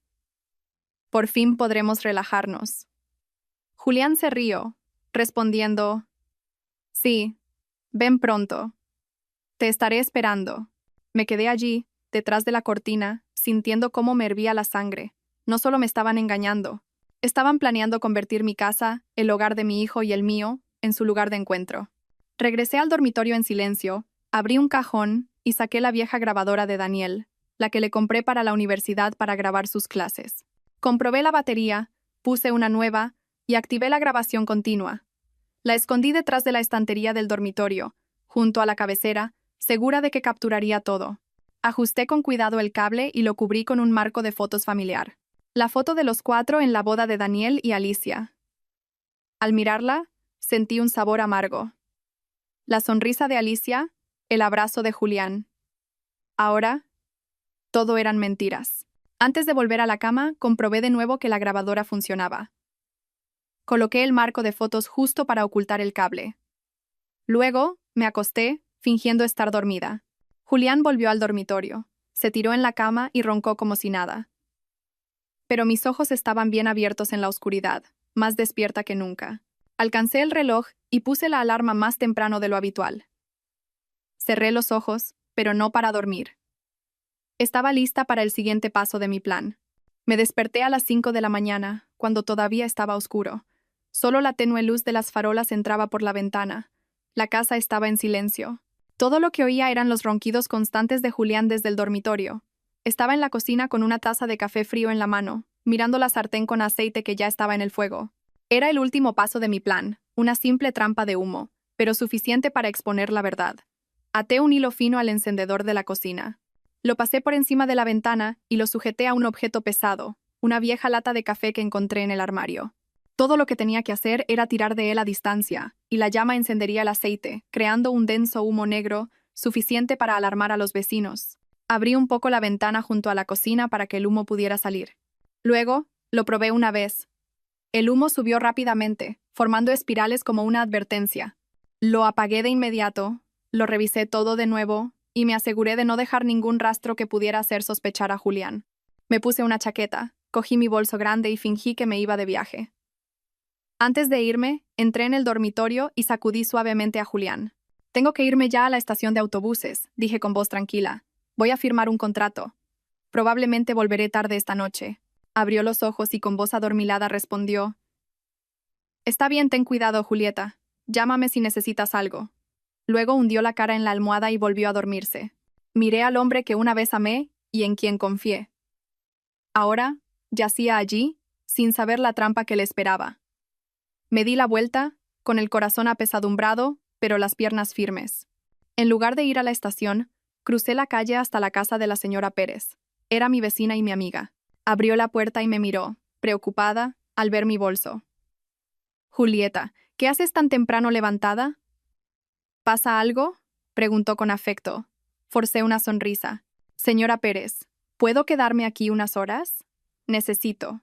Por fin podremos relajarnos. Julián se rió, respondiendo, sí, ven pronto. Te estaré esperando. Me quedé allí, detrás de la cortina, sintiendo cómo me hervía la sangre. No solo me estaban engañando, estaban planeando convertir mi casa, el hogar de mi hijo y el mío, en su lugar de encuentro. Regresé al dormitorio en silencio, abrí un cajón y saqué la vieja grabadora de Daniel, la que le compré para la universidad para grabar sus clases. Comprobé la batería, puse una nueva y activé la grabación continua. La escondí detrás de la estantería del dormitorio, junto a la cabecera, segura de que capturaría todo. Ajusté con cuidado el cable y lo cubrí con un marco de fotos familiar. La foto de los 4 en la boda de Daniel y Alicia. Al mirarla, sentí un sabor amargo. La sonrisa de Alicia, el abrazo de Julián. Ahora, todo eran mentiras. Antes de volver a la cama, comprobé de nuevo que la grabadora funcionaba. Coloqué el marco de fotos justo para ocultar el cable. Luego, me acosté, fingiendo estar dormida. Julián volvió al dormitorio, se tiró en la cama y roncó como si nada. Pero mis ojos estaban bien abiertos en la oscuridad, más despierta que nunca. Alcancé el reloj y puse la alarma más temprano de lo habitual. Cerré los ojos, pero no para dormir. Estaba lista para el siguiente paso de mi plan. Me desperté a las 5 de la mañana, cuando todavía estaba oscuro. Solo la tenue luz de las farolas entraba por la ventana. La casa estaba en silencio. Todo lo que oía eran los ronquidos constantes de Julián desde el dormitorio. Estaba en la cocina con una taza de café frío en la mano, mirando la sartén con aceite que ya estaba en el fuego. Era el último paso de mi plan, una simple trampa de humo, pero suficiente para exponer la verdad. Até un hilo fino al encendedor de la cocina. Lo pasé por encima de la ventana y lo sujeté a un objeto pesado, una vieja lata de café que encontré en el armario. Todo lo que tenía que hacer era tirar de él a distancia, y la llama encendería el aceite, creando un denso humo negro, suficiente para alarmar a los vecinos. Abrí un poco la ventana junto a la cocina para que el humo pudiera salir. Luego, lo probé una vez. El humo subió rápidamente, formando espirales como una advertencia. Lo apagué de inmediato, lo revisé todo de nuevo, y me aseguré de no dejar ningún rastro que pudiera hacer sospechar a Julián. Me puse una chaqueta, cogí mi bolso grande y fingí que me iba de viaje. Antes de irme, entré en el dormitorio y sacudí suavemente a Julián. Tengo que irme ya a la estación de autobuses, dije con voz tranquila. Voy a firmar un contrato. Probablemente volveré tarde esta noche. Abrió los ojos y con voz adormilada respondió. Está bien, ten cuidado, Julieta. Llámame si necesitas algo. Luego hundió la cara en la almohada y volvió a dormirse. Miré al hombre que una vez amé y en quien confié. Ahora, yacía allí, sin saber la trampa que le esperaba. Me di la vuelta, con el corazón apesadumbrado, pero las piernas firmes. En lugar de ir a la estación, crucé la calle hasta la casa de la señora Pérez. Era mi vecina y mi amiga. Abrió la puerta y me miró, preocupada, al ver mi bolso. Julieta, ¿qué haces tan temprano levantada? ¿Pasa algo? Preguntó con afecto. Forcé una sonrisa. Señora Pérez, ¿puedo quedarme aquí unas horas? Necesito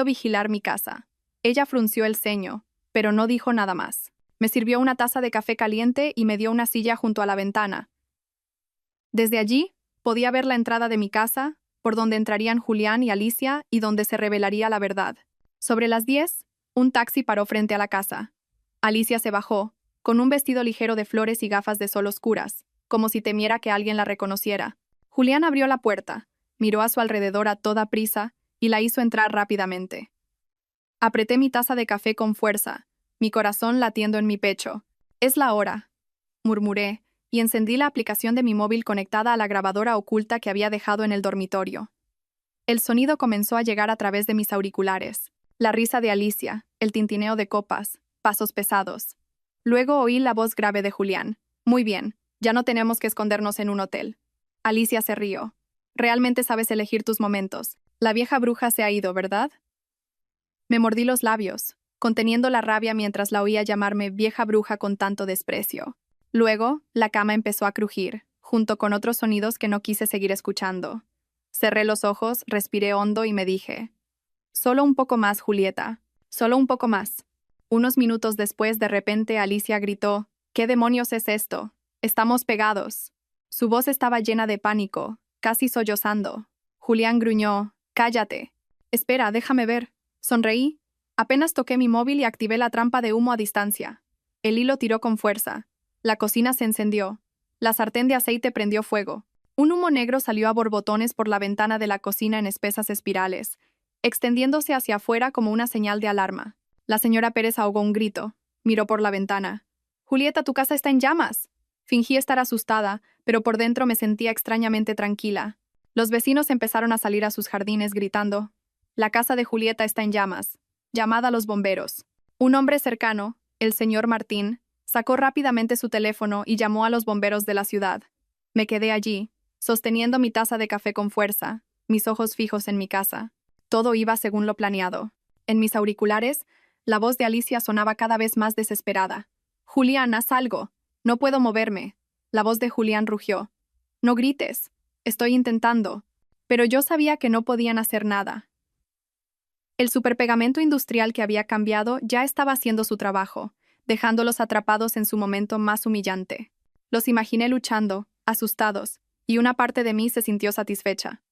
vigilar mi casa. Ella frunció el ceño, pero no dijo nada más. Me sirvió una taza de café caliente y me dio una silla junto a la ventana. Desde allí, podía ver la entrada de mi casa, por donde entrarían Julián y Alicia y donde se revelaría la verdad. Sobre las 10, un taxi paró frente a la casa. Alicia se bajó, con un vestido ligero de flores y gafas de sol oscuras, como si temiera que alguien la reconociera. Julián abrió la puerta, miró a su alrededor a toda prisa y la hizo entrar rápidamente. Apreté mi taza de café con fuerza, mi corazón latiendo en mi pecho. «Es la hora», murmuré, y encendí la aplicación de mi móvil conectada a la grabadora oculta que había dejado en el dormitorio. El sonido comenzó a llegar a través de mis auriculares. La risa de Alicia, el tintineo de copas, pasos pesados. Luego oí la voz grave de Julián. Muy bien, ya no tenemos que escondernos en un hotel. Alicia se rió. Realmente sabes elegir tus momentos. La vieja bruja se ha ido, ¿verdad? Me mordí los labios, conteniendo la rabia mientras la oía llamarme vieja bruja con tanto desprecio. Luego, la cama empezó a crujir, junto con otros sonidos que no quise seguir escuchando. Cerré los ojos, respiré hondo y me dije: solo un poco más, Julieta. Solo un poco más. Unos minutos después, de repente, Alicia gritó: ¿qué demonios es esto? Estamos pegados. Su voz estaba llena de pánico, casi sollozando. Julián gruñó: cállate. Espera, déjame ver. Sonreí. Apenas toqué mi móvil y activé la trampa de humo a distancia. El hilo tiró con fuerza. La cocina se encendió. La sartén de aceite prendió fuego. Un humo negro salió a borbotones por la ventana de la cocina en espesas espirales, extendiéndose hacia afuera como una señal de alarma. La señora Pérez ahogó un grito. Miró por la ventana. Julieta, tu casa está en llamas. Fingí estar asustada, pero por dentro me sentía extrañamente tranquila. Los vecinos empezaron a salir a sus jardines gritando: la casa de Julieta está en llamas. Llamad a los bomberos. Un hombre cercano, el señor Martín, sacó rápidamente su teléfono y llamó a los bomberos de la ciudad. Me quedé allí, sosteniendo mi taza de café con fuerza, mis ojos fijos en mi casa. Todo iba según lo planeado. En mis auriculares, la voz de Alicia sonaba cada vez más desesperada. Julián, haz algo. No puedo moverme. La voz de Julián rugió. No grites. Estoy intentando. Pero yo sabía que no podían hacer nada. El superpegamento industrial que había cambiado ya estaba haciendo su trabajo, dejándolos atrapados en su momento más humillante. Los imaginé luchando, asustados, y una parte de mí se sintió satisfecha.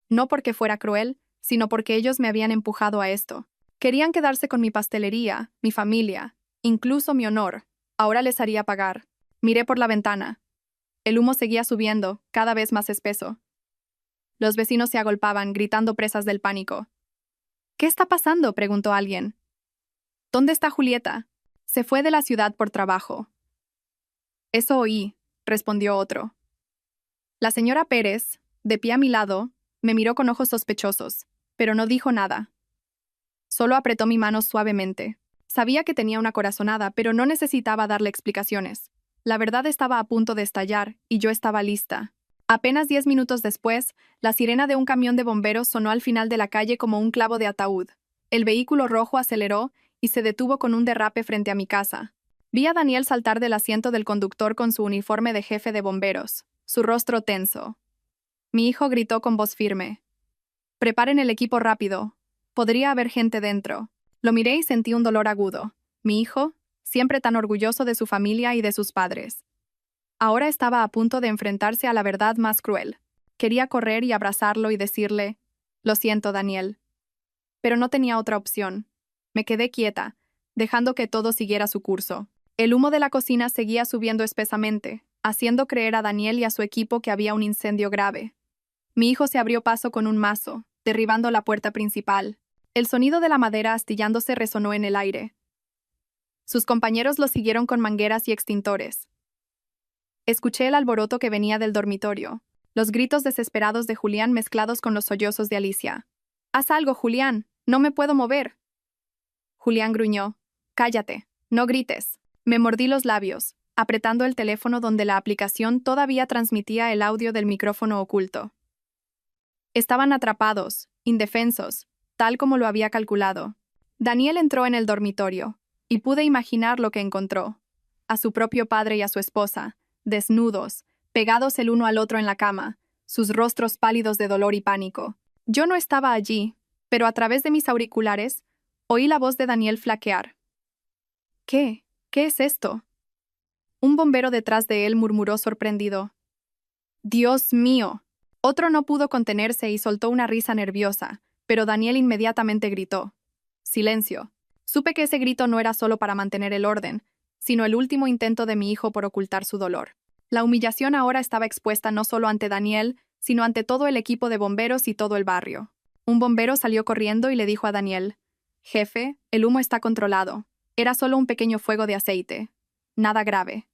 No porque fuera cruel, sino porque ellos me habían empujado a esto. Querían quedarse con mi pastelería, mi familia, incluso mi honor. Ahora les haría pagar. Miré por la ventana. El humo seguía subiendo, cada vez más espeso. Los vecinos se agolpaban, gritando presas del pánico. ¿Qué está pasando?, preguntó alguien. ¿Dónde está Julieta? Se fue de la ciudad por trabajo. Eso oí, respondió otro. La señora Pérez, de pie a mi lado, me miró con ojos sospechosos, pero no dijo nada. Solo apretó mi mano suavemente. Sabía que tenía una corazonada, pero no necesitaba darle explicaciones. La verdad estaba a punto de estallar, y yo estaba lista. Apenas 10 minutos después, la sirena de un camión de bomberos sonó al final de la calle como un clavo de ataúd. El vehículo rojo aceleró y se detuvo con un derrape frente a mi casa. Vi a Daniel saltar del asiento del conductor con su uniforme de jefe de bomberos, su rostro tenso. Mi hijo gritó con voz firme: preparen el equipo rápido. Podría haber gente dentro. Lo miré y sentí un dolor agudo. Mi hijo, siempre tan orgulloso de su familia y de sus padres, ahora estaba a punto de enfrentarse a la verdad más cruel. Quería correr y abrazarlo y decirle: lo siento, Daniel. Pero no tenía otra opción. Me quedé quieta, dejando que todo siguiera su curso. El humo de la cocina seguía subiendo espesamente, haciendo creer a Daniel y a su equipo que había un incendio grave. Mi hijo se abrió paso con un mazo, derribando la puerta principal. El sonido de la madera astillándose resonó en el aire. Sus compañeros lo siguieron con mangueras y extintores. Escuché el alboroto que venía del dormitorio, los gritos desesperados de Julián mezclados con los sollozos de Alicia. «¡Haz algo, Julián! ¡No me puedo mover!». Julián gruñó: «Cállate, no grites». Me mordí los labios, apretando el teléfono donde la aplicación todavía transmitía el audio del micrófono oculto. Estaban atrapados, indefensos, tal como lo había calculado. Daniel entró en el dormitorio, y pude imaginar lo que encontró: a su propio padre y a su esposa, desnudos, pegados el uno al otro en la cama, sus rostros pálidos de dolor y pánico. Yo no estaba allí, pero a través de mis auriculares, oí la voz de Daniel flaquear. ¿Qué? ¿Qué es esto? Un bombero detrás de él murmuró sorprendido: «¡Dios mío!». Otro no pudo contenerse y soltó una risa nerviosa, pero Daniel inmediatamente gritó: «Silencio». Supe que ese grito no era solo para mantener el orden, sino el último intento de mi hijo por ocultar su dolor. La humillación ahora estaba expuesta no solo ante Daniel, sino ante todo el equipo de bomberos y todo el barrio. Un bombero salió corriendo y le dijo a Daniel: «Jefe, el humo está controlado. Era solo un pequeño fuego de aceite. Nada grave».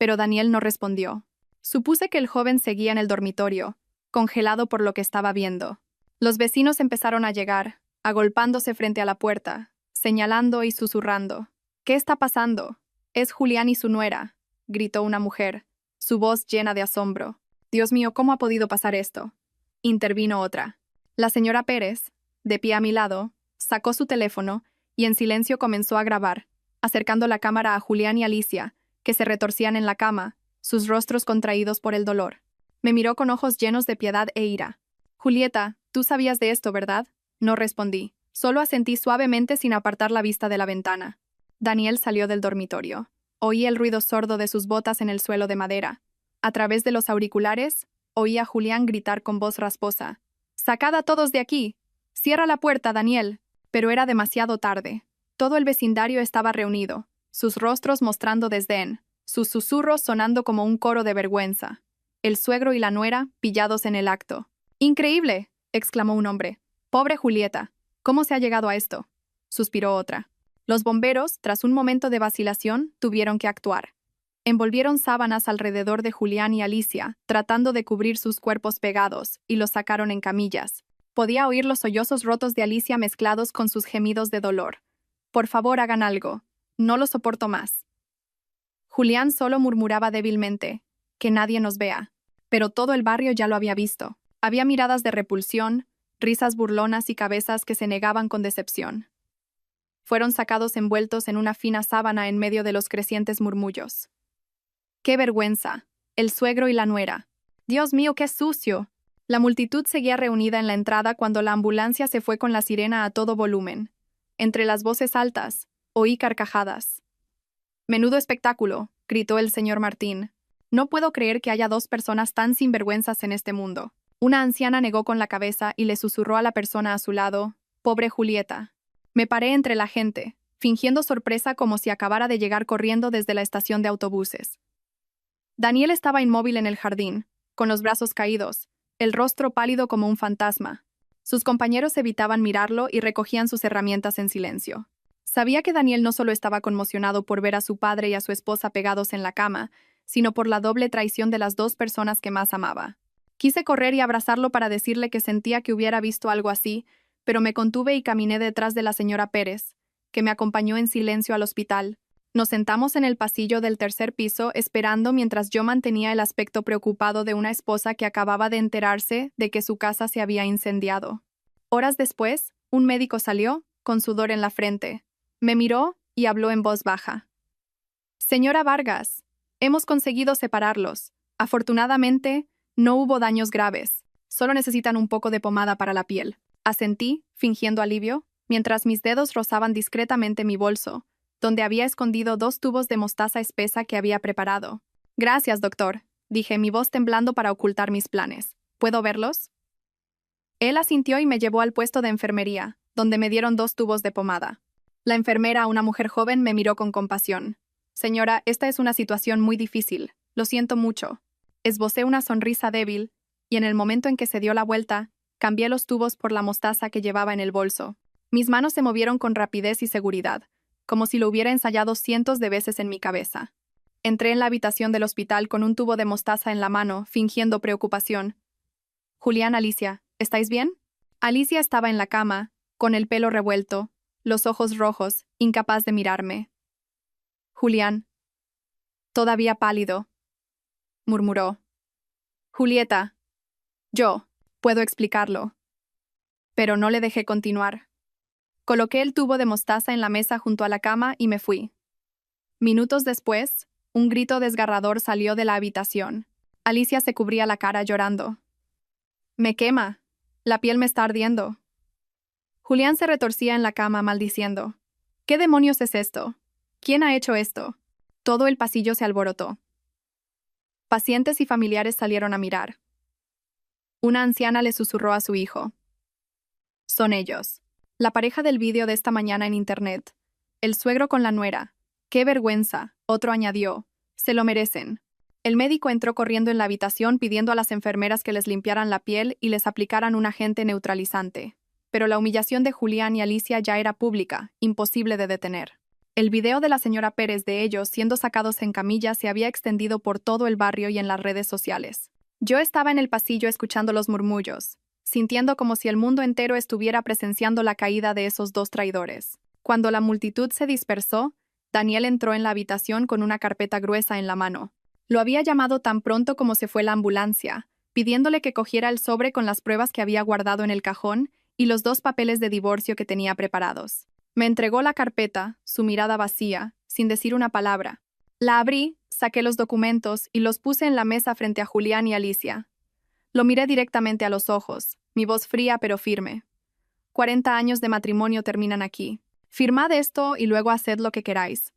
pero Daniel no respondió. Supuse que el joven seguía en el dormitorio, congelado por lo que estaba viendo. Los vecinos empezaron a llegar, agolpándose frente a la puerta, señalando y susurrando. «¿Qué está pasando? Es Julián y su nuera», gritó una mujer, su voz llena de asombro. «Dios mío, ¿cómo ha podido pasar esto?», intervino otra. La señora Pérez, de pie a mi lado, sacó su teléfono y en silencio comenzó a grabar, acercando la cámara a Julián y Alicia, que se retorcían en la cama, sus rostros contraídos por el dolor. Me miró con ojos llenos de piedad e ira. «Julieta, tú sabías de esto, ¿verdad?», no respondí. Solo asentí suavemente sin apartar la vista de la ventana. Daniel salió del dormitorio. Oí el ruido sordo de sus botas en el suelo de madera. A través de los auriculares, oí a Julián gritar con voz rasposa. «¡Sacad a todos de aquí! ¡Cierra la puerta, Daniel!». Pero era demasiado tarde. Todo el vecindario estaba reunido, sus rostros mostrando desdén, sus susurros sonando como un coro de vergüenza. El suegro y la nuera pillados en el acto. «¡Increíble!», exclamó un hombre. «Pobre Julieta, ¿cómo se ha llegado a esto?», suspiró otra. Los bomberos, tras un momento de vacilación, tuvieron que actuar. Envolvieron sábanas alrededor de Julián y Alicia, tratando de cubrir sus cuerpos pegados, y los sacaron en camillas. Podía oír los sollozos rotos de Alicia mezclados con sus gemidos de dolor. «Por favor, hagan algo. No lo soporto más». Julián solo murmuraba débilmente. «Que nadie nos vea». Pero todo el barrio ya lo había visto. Había miradas de repulsión, risas burlonas y cabezas que se negaban con decepción. Fueron sacados envueltos en una fina sábana en medio de los crecientes murmullos. «¡Qué vergüenza! El suegro y la nuera. Dios mío, qué sucio». La multitud seguía reunida en la entrada cuando la ambulancia se fue con la sirena a todo volumen. Entre las voces altas, oí carcajadas. «Menudo espectáculo», gritó el señor Martín. «No puedo creer que haya dos personas tan sinvergüenzas en este mundo». Una anciana negó con la cabeza y le susurró a la persona a su lado: «Pobre Julieta». Me paré entre la gente, fingiendo sorpresa como si acabara de llegar corriendo desde la estación de autobuses. Daniel estaba inmóvil en el jardín, con los brazos caídos, el rostro pálido como un fantasma. Sus compañeros evitaban mirarlo y recogían sus herramientas en silencio. Sabía que Daniel no solo estaba conmocionado por ver a su padre y a su esposa pegados en la cama, sino por la doble traición de las dos personas que más amaba. Quise correr y abrazarlo para decirle que sentía que hubiera visto algo así, pero me contuve y caminé detrás de la señora Pérez, que me acompañó en silencio al hospital. Nos sentamos en el pasillo del tercer piso esperando mientras yo mantenía el aspecto preocupado de una esposa que acababa de enterarse de que su casa se había incendiado. Horas después, un médico salió, con sudor en la frente. Me miró y habló en voz baja. «Señora Vargas, hemos conseguido separarlos. Afortunadamente, no hubo daños graves. Solo necesitan un poco de pomada para la piel». Asentí, fingiendo alivio, mientras mis dedos rozaban discretamente mi bolso, donde había escondido 2 tubos de mostaza espesa que había preparado. «Gracias, doctor», dije, mi voz temblando para ocultar mis planes. «¿Puedo verlos?». Él asintió y me llevó al puesto de enfermería, donde me dieron 2 tubos de pomada. La enfermera, una mujer joven, me miró con compasión. «Señora, esta es una situación muy difícil. Lo siento mucho». Esbocé una sonrisa débil, y en el momento en que se dio la vuelta, cambié los tubos por la mostaza que llevaba en el bolso. Mis manos se movieron con rapidez y seguridad, como si lo hubiera ensayado cientos de veces en mi cabeza. Entré en la habitación del hospital con un tubo de mostaza en la mano, fingiendo preocupación. «Julián, Alicia, ¿estáis bien?». Alicia estaba en la cama, con el pelo revuelto, los ojos rojos, incapaz de mirarme. «Julián». Todavía pálido, murmuró. «Julieta». Yo. Puedo explicarlo. Pero no le dejé continuar. Coloqué el tubo de mostaza en la mesa junto a la cama y me fui. Minutos después, un grito desgarrador salió de la habitación. Alicia se cubría la cara llorando. «Me quema. La piel me está ardiendo». Julián se retorcía en la cama maldiciendo. «¿Qué demonios es esto? ¿Quién ha hecho esto?». Todo el pasillo se alborotó. Pacientes y familiares salieron a mirar. Una anciana le susurró a su hijo. «Son ellos. La pareja del vídeo de esta mañana en internet. El suegro con la nuera. ¡Qué vergüenza!», otro añadió. «Se lo merecen». El médico entró corriendo en la habitación pidiendo a las enfermeras que les limpiaran la piel y les aplicaran un agente neutralizante. Pero la humillación de Julián y Alicia ya era pública, imposible de detener. El video de la señora Pérez de ellos siendo sacados en camilla se había extendido por todo el barrio y en las redes sociales. Yo estaba en el pasillo escuchando los murmullos, sintiendo como si el mundo entero estuviera presenciando la caída de esos dos traidores. Cuando la multitud se dispersó, Daniel entró en la habitación con una carpeta gruesa en la mano. Lo había llamado tan pronto como se fue la ambulancia, pidiéndole que cogiera el sobre con las pruebas que había guardado en el cajón y los 2 papeles de divorcio que tenía preparados. Me entregó la carpeta, su mirada vacía, sin decir una palabra. La abrí, saqué los documentos y los puse en la mesa frente a Julián y Alicia. Lo miré directamente a los ojos, mi voz fría pero firme. 40 años de matrimonio terminan aquí. Firmad esto y luego haced lo que queráis.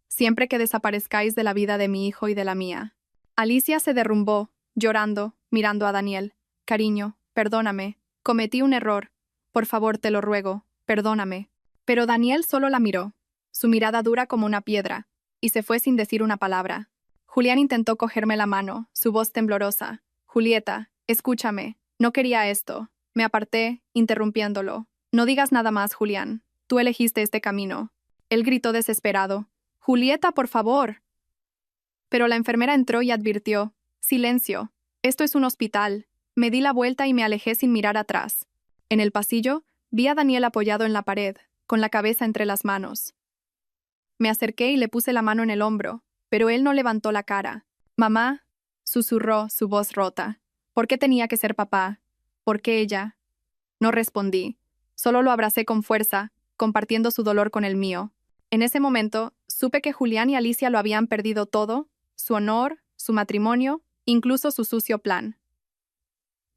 Siempre que desaparezcáis de la vida de mi hijo y de la mía. Alicia se derrumbó, llorando, mirando a Daniel. Cariño, perdóname. Cometí un error. Por favor, te lo ruego, perdóname. Pero Daniel solo la miró, su mirada dura como una piedra, y se fue sin decir una palabra. Julián intentó cogerme la mano, su voz temblorosa. Julieta, escúchame, no quería esto. Me aparté, interrumpiéndolo. No digas nada más, Julián. Tú elegiste este camino. Él gritó desesperado. Julieta, por favor. Pero la enfermera entró y advirtió. Silencio. Esto es un hospital. Me di la vuelta y me alejé sin mirar atrás. En el pasillo, vi a Daniel apoyado en la pared, con la cabeza entre las manos. Me acerqué y le puse la mano en el hombro, pero él no levantó la cara. Mamá, susurró, su voz rota. ¿Por qué tenía que ser papá? ¿Por qué ella? No respondí. Solo lo abracé con fuerza, compartiendo su dolor con el mío. En ese momento, supe que Julián y Alicia lo habían perdido todo, su honor, su matrimonio, incluso su sucio plan.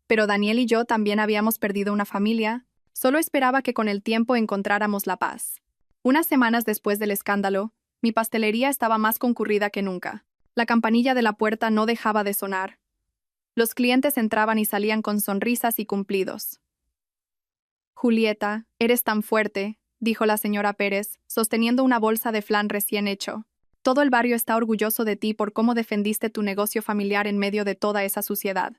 Pero Daniel y yo también habíamos perdido una familia. Solo esperaba que con el tiempo encontráramos la paz. Unas semanas después del escándalo, mi pastelería estaba más concurrida que nunca. La campanilla de la puerta no dejaba de sonar. Los clientes entraban y salían con sonrisas y cumplidos. Julieta, eres tan fuerte, dijo la señora Pérez, sosteniendo una bolsa de flan recién hecho. Todo el barrio está orgulloso de ti por cómo defendiste tu negocio familiar en medio de toda esa suciedad.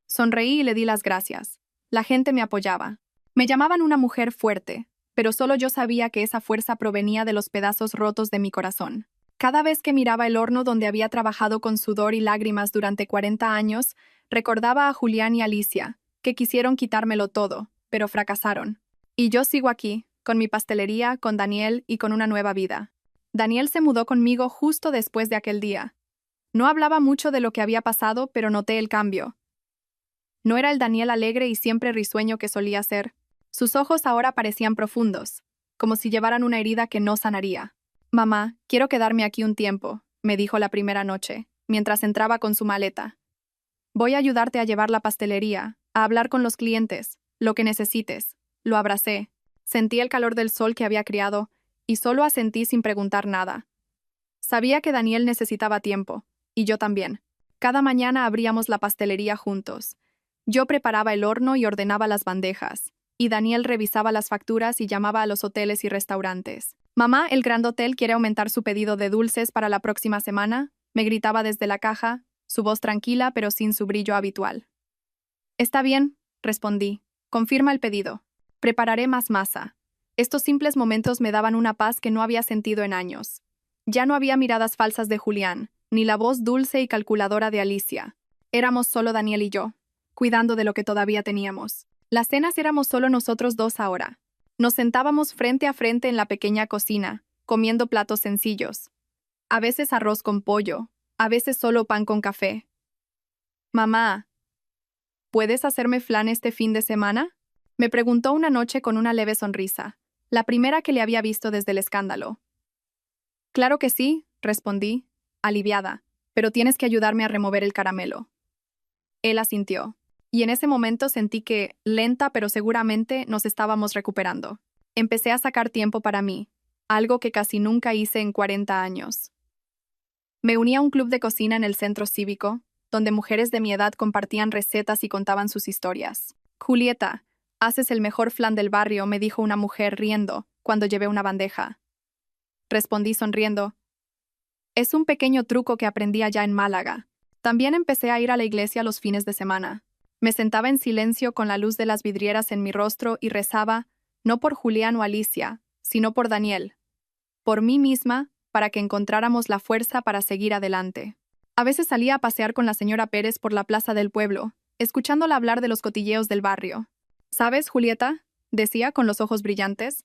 Sonreí y le di las gracias. La gente me apoyaba. Me llamaban una mujer fuerte, pero solo yo sabía que esa fuerza provenía de los pedazos rotos de mi corazón. Cada vez que miraba el horno donde había trabajado con sudor y lágrimas durante 40 años, recordaba a Julián y Alicia, que quisieron quitármelo todo, pero fracasaron. Y yo sigo aquí, con mi pastelería, con Daniel y con una nueva vida. Daniel se mudó conmigo justo después de aquel día. No hablaba mucho de lo que había pasado, pero noté el cambio. No era el Daniel alegre y siempre risueño que solía ser. Sus ojos ahora parecían profundos, como si llevaran una herida que no sanaría. Mamá, quiero quedarme aquí un tiempo, me dijo la primera noche, mientras entraba con su maleta. Voy a ayudarte a llevar la pastelería, a hablar con los clientes, lo que necesites. Lo abracé. Sentí el calor del sol que había criado, y solo asentí sin preguntar nada. Sabía que Daniel necesitaba tiempo, y yo también. Cada mañana abríamos la pastelería juntos. Yo preparaba el horno y ordenaba las bandejas, y Daniel revisaba las facturas y llamaba a los hoteles y restaurantes. Mamá, el Grand Hotel quiere aumentar su pedido de dulces para la próxima semana, me gritaba desde la caja, su voz tranquila pero sin su brillo habitual. Está bien, respondí. Confirma el pedido. Prepararé más masa. Estos simples momentos me daban una paz que no había sentido en años. Ya no había miradas falsas de Julián, ni la voz dulce y calculadora de Alicia. Éramos solo Daniel y yo, cuidando de lo que todavía teníamos. Las cenas éramos solo nosotros dos ahora. Nos sentábamos frente a frente en la pequeña cocina, comiendo platos sencillos. A veces arroz con pollo, a veces solo pan con café. Mamá, ¿puedes hacerme flan este fin de semana? Me preguntó una noche con una leve sonrisa, la primera que le había visto desde el escándalo. Claro que sí, respondí, aliviada, pero tienes que ayudarme a remover el caramelo. Él asintió, y en ese momento sentí que, lenta pero seguramente, nos estábamos recuperando. Empecé a sacar tiempo para mí, algo que casi nunca hice en 40 años. Me uní a un club de cocina en el centro cívico, donde mujeres de mi edad compartían recetas y contaban sus historias. Julieta, haces el mejor flan del barrio, me dijo una mujer riendo, cuando llevé una bandeja. Respondí sonriendo. Es un pequeño truco que aprendí allá en Málaga. También empecé a ir a la iglesia los fines de semana. Me sentaba en silencio con la luz de las vidrieras en mi rostro y rezaba, no por Julián o Alicia, sino por Daniel. por mí misma, para que encontráramos la fuerza para seguir adelante. A veces salía a pasear con la señora Pérez por la plaza del pueblo, escuchándola hablar de los cotilleos del barrio. ¿Sabes, Julieta?, decía con los ojos brillantes,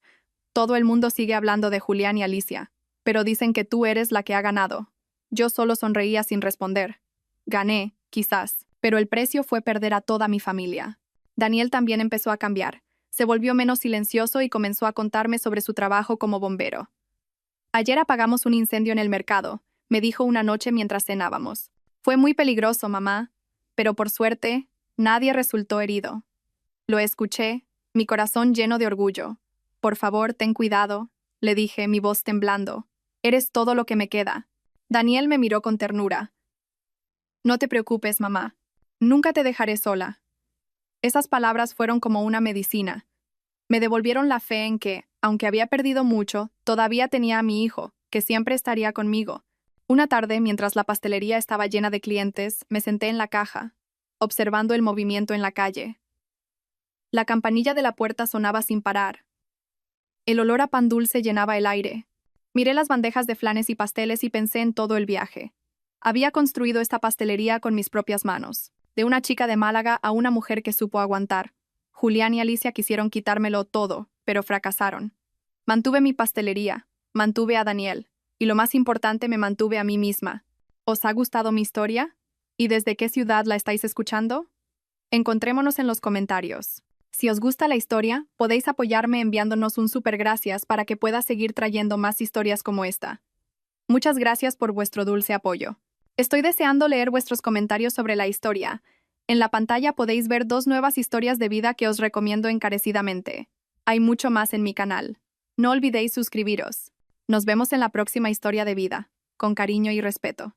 todo el mundo sigue hablando de Julián y Alicia, pero dicen que tú eres la que ha ganado. Yo solo sonreía sin responder. Gané, quizás, pero el precio fue perder a toda mi familia. Daniel también empezó a cambiar. Se volvió menos silencioso y comenzó a contarme sobre su trabajo como bombero. Ayer apagamos un incendio en el mercado, me dijo una noche mientras cenábamos. Fue muy peligroso, mamá, pero por suerte, nadie resultó herido. Lo escuché, mi corazón lleno de orgullo. Por favor, ten cuidado, le dije, mi voz temblando. Eres todo lo que me queda. Daniel me miró con ternura. No te preocupes, mamá. Nunca te dejaré sola. Esas palabras fueron como una medicina. Me devolvieron la fe en que, aunque había perdido mucho, todavía tenía a mi hijo, que siempre estaría conmigo. Una tarde, mientras la pastelería estaba llena de clientes, me senté en la caja, observando el movimiento en la calle. La campanilla de la puerta sonaba sin parar. El olor a pan dulce llenaba el aire. Miré las bandejas de flanes y pasteles y pensé en todo el viaje. Había construido esta pastelería con mis propias manos. De una chica de Málaga a una mujer que supo aguantar. Julián y Alicia quisieron quitármelo todo, pero fracasaron. Mantuve mi pastelería, mantuve a Daniel, y lo más importante, me mantuve a mí misma. ¿Os ha gustado mi historia? ¿Y desde qué ciudad la estáis escuchando? Encontrémonos en los comentarios. Si os gusta la historia, podéis apoyarme enviándonos un súper gracias para que pueda seguir trayendo más historias como esta. Muchas gracias por vuestro dulce apoyo. Estoy deseando leer vuestros comentarios sobre la historia. En la pantalla podéis ver 2 nuevas historias de vida que os recomiendo encarecidamente. Hay mucho más en mi canal. No olvidéis suscribiros. Nos vemos en la próxima historia de vida. Con cariño y respeto.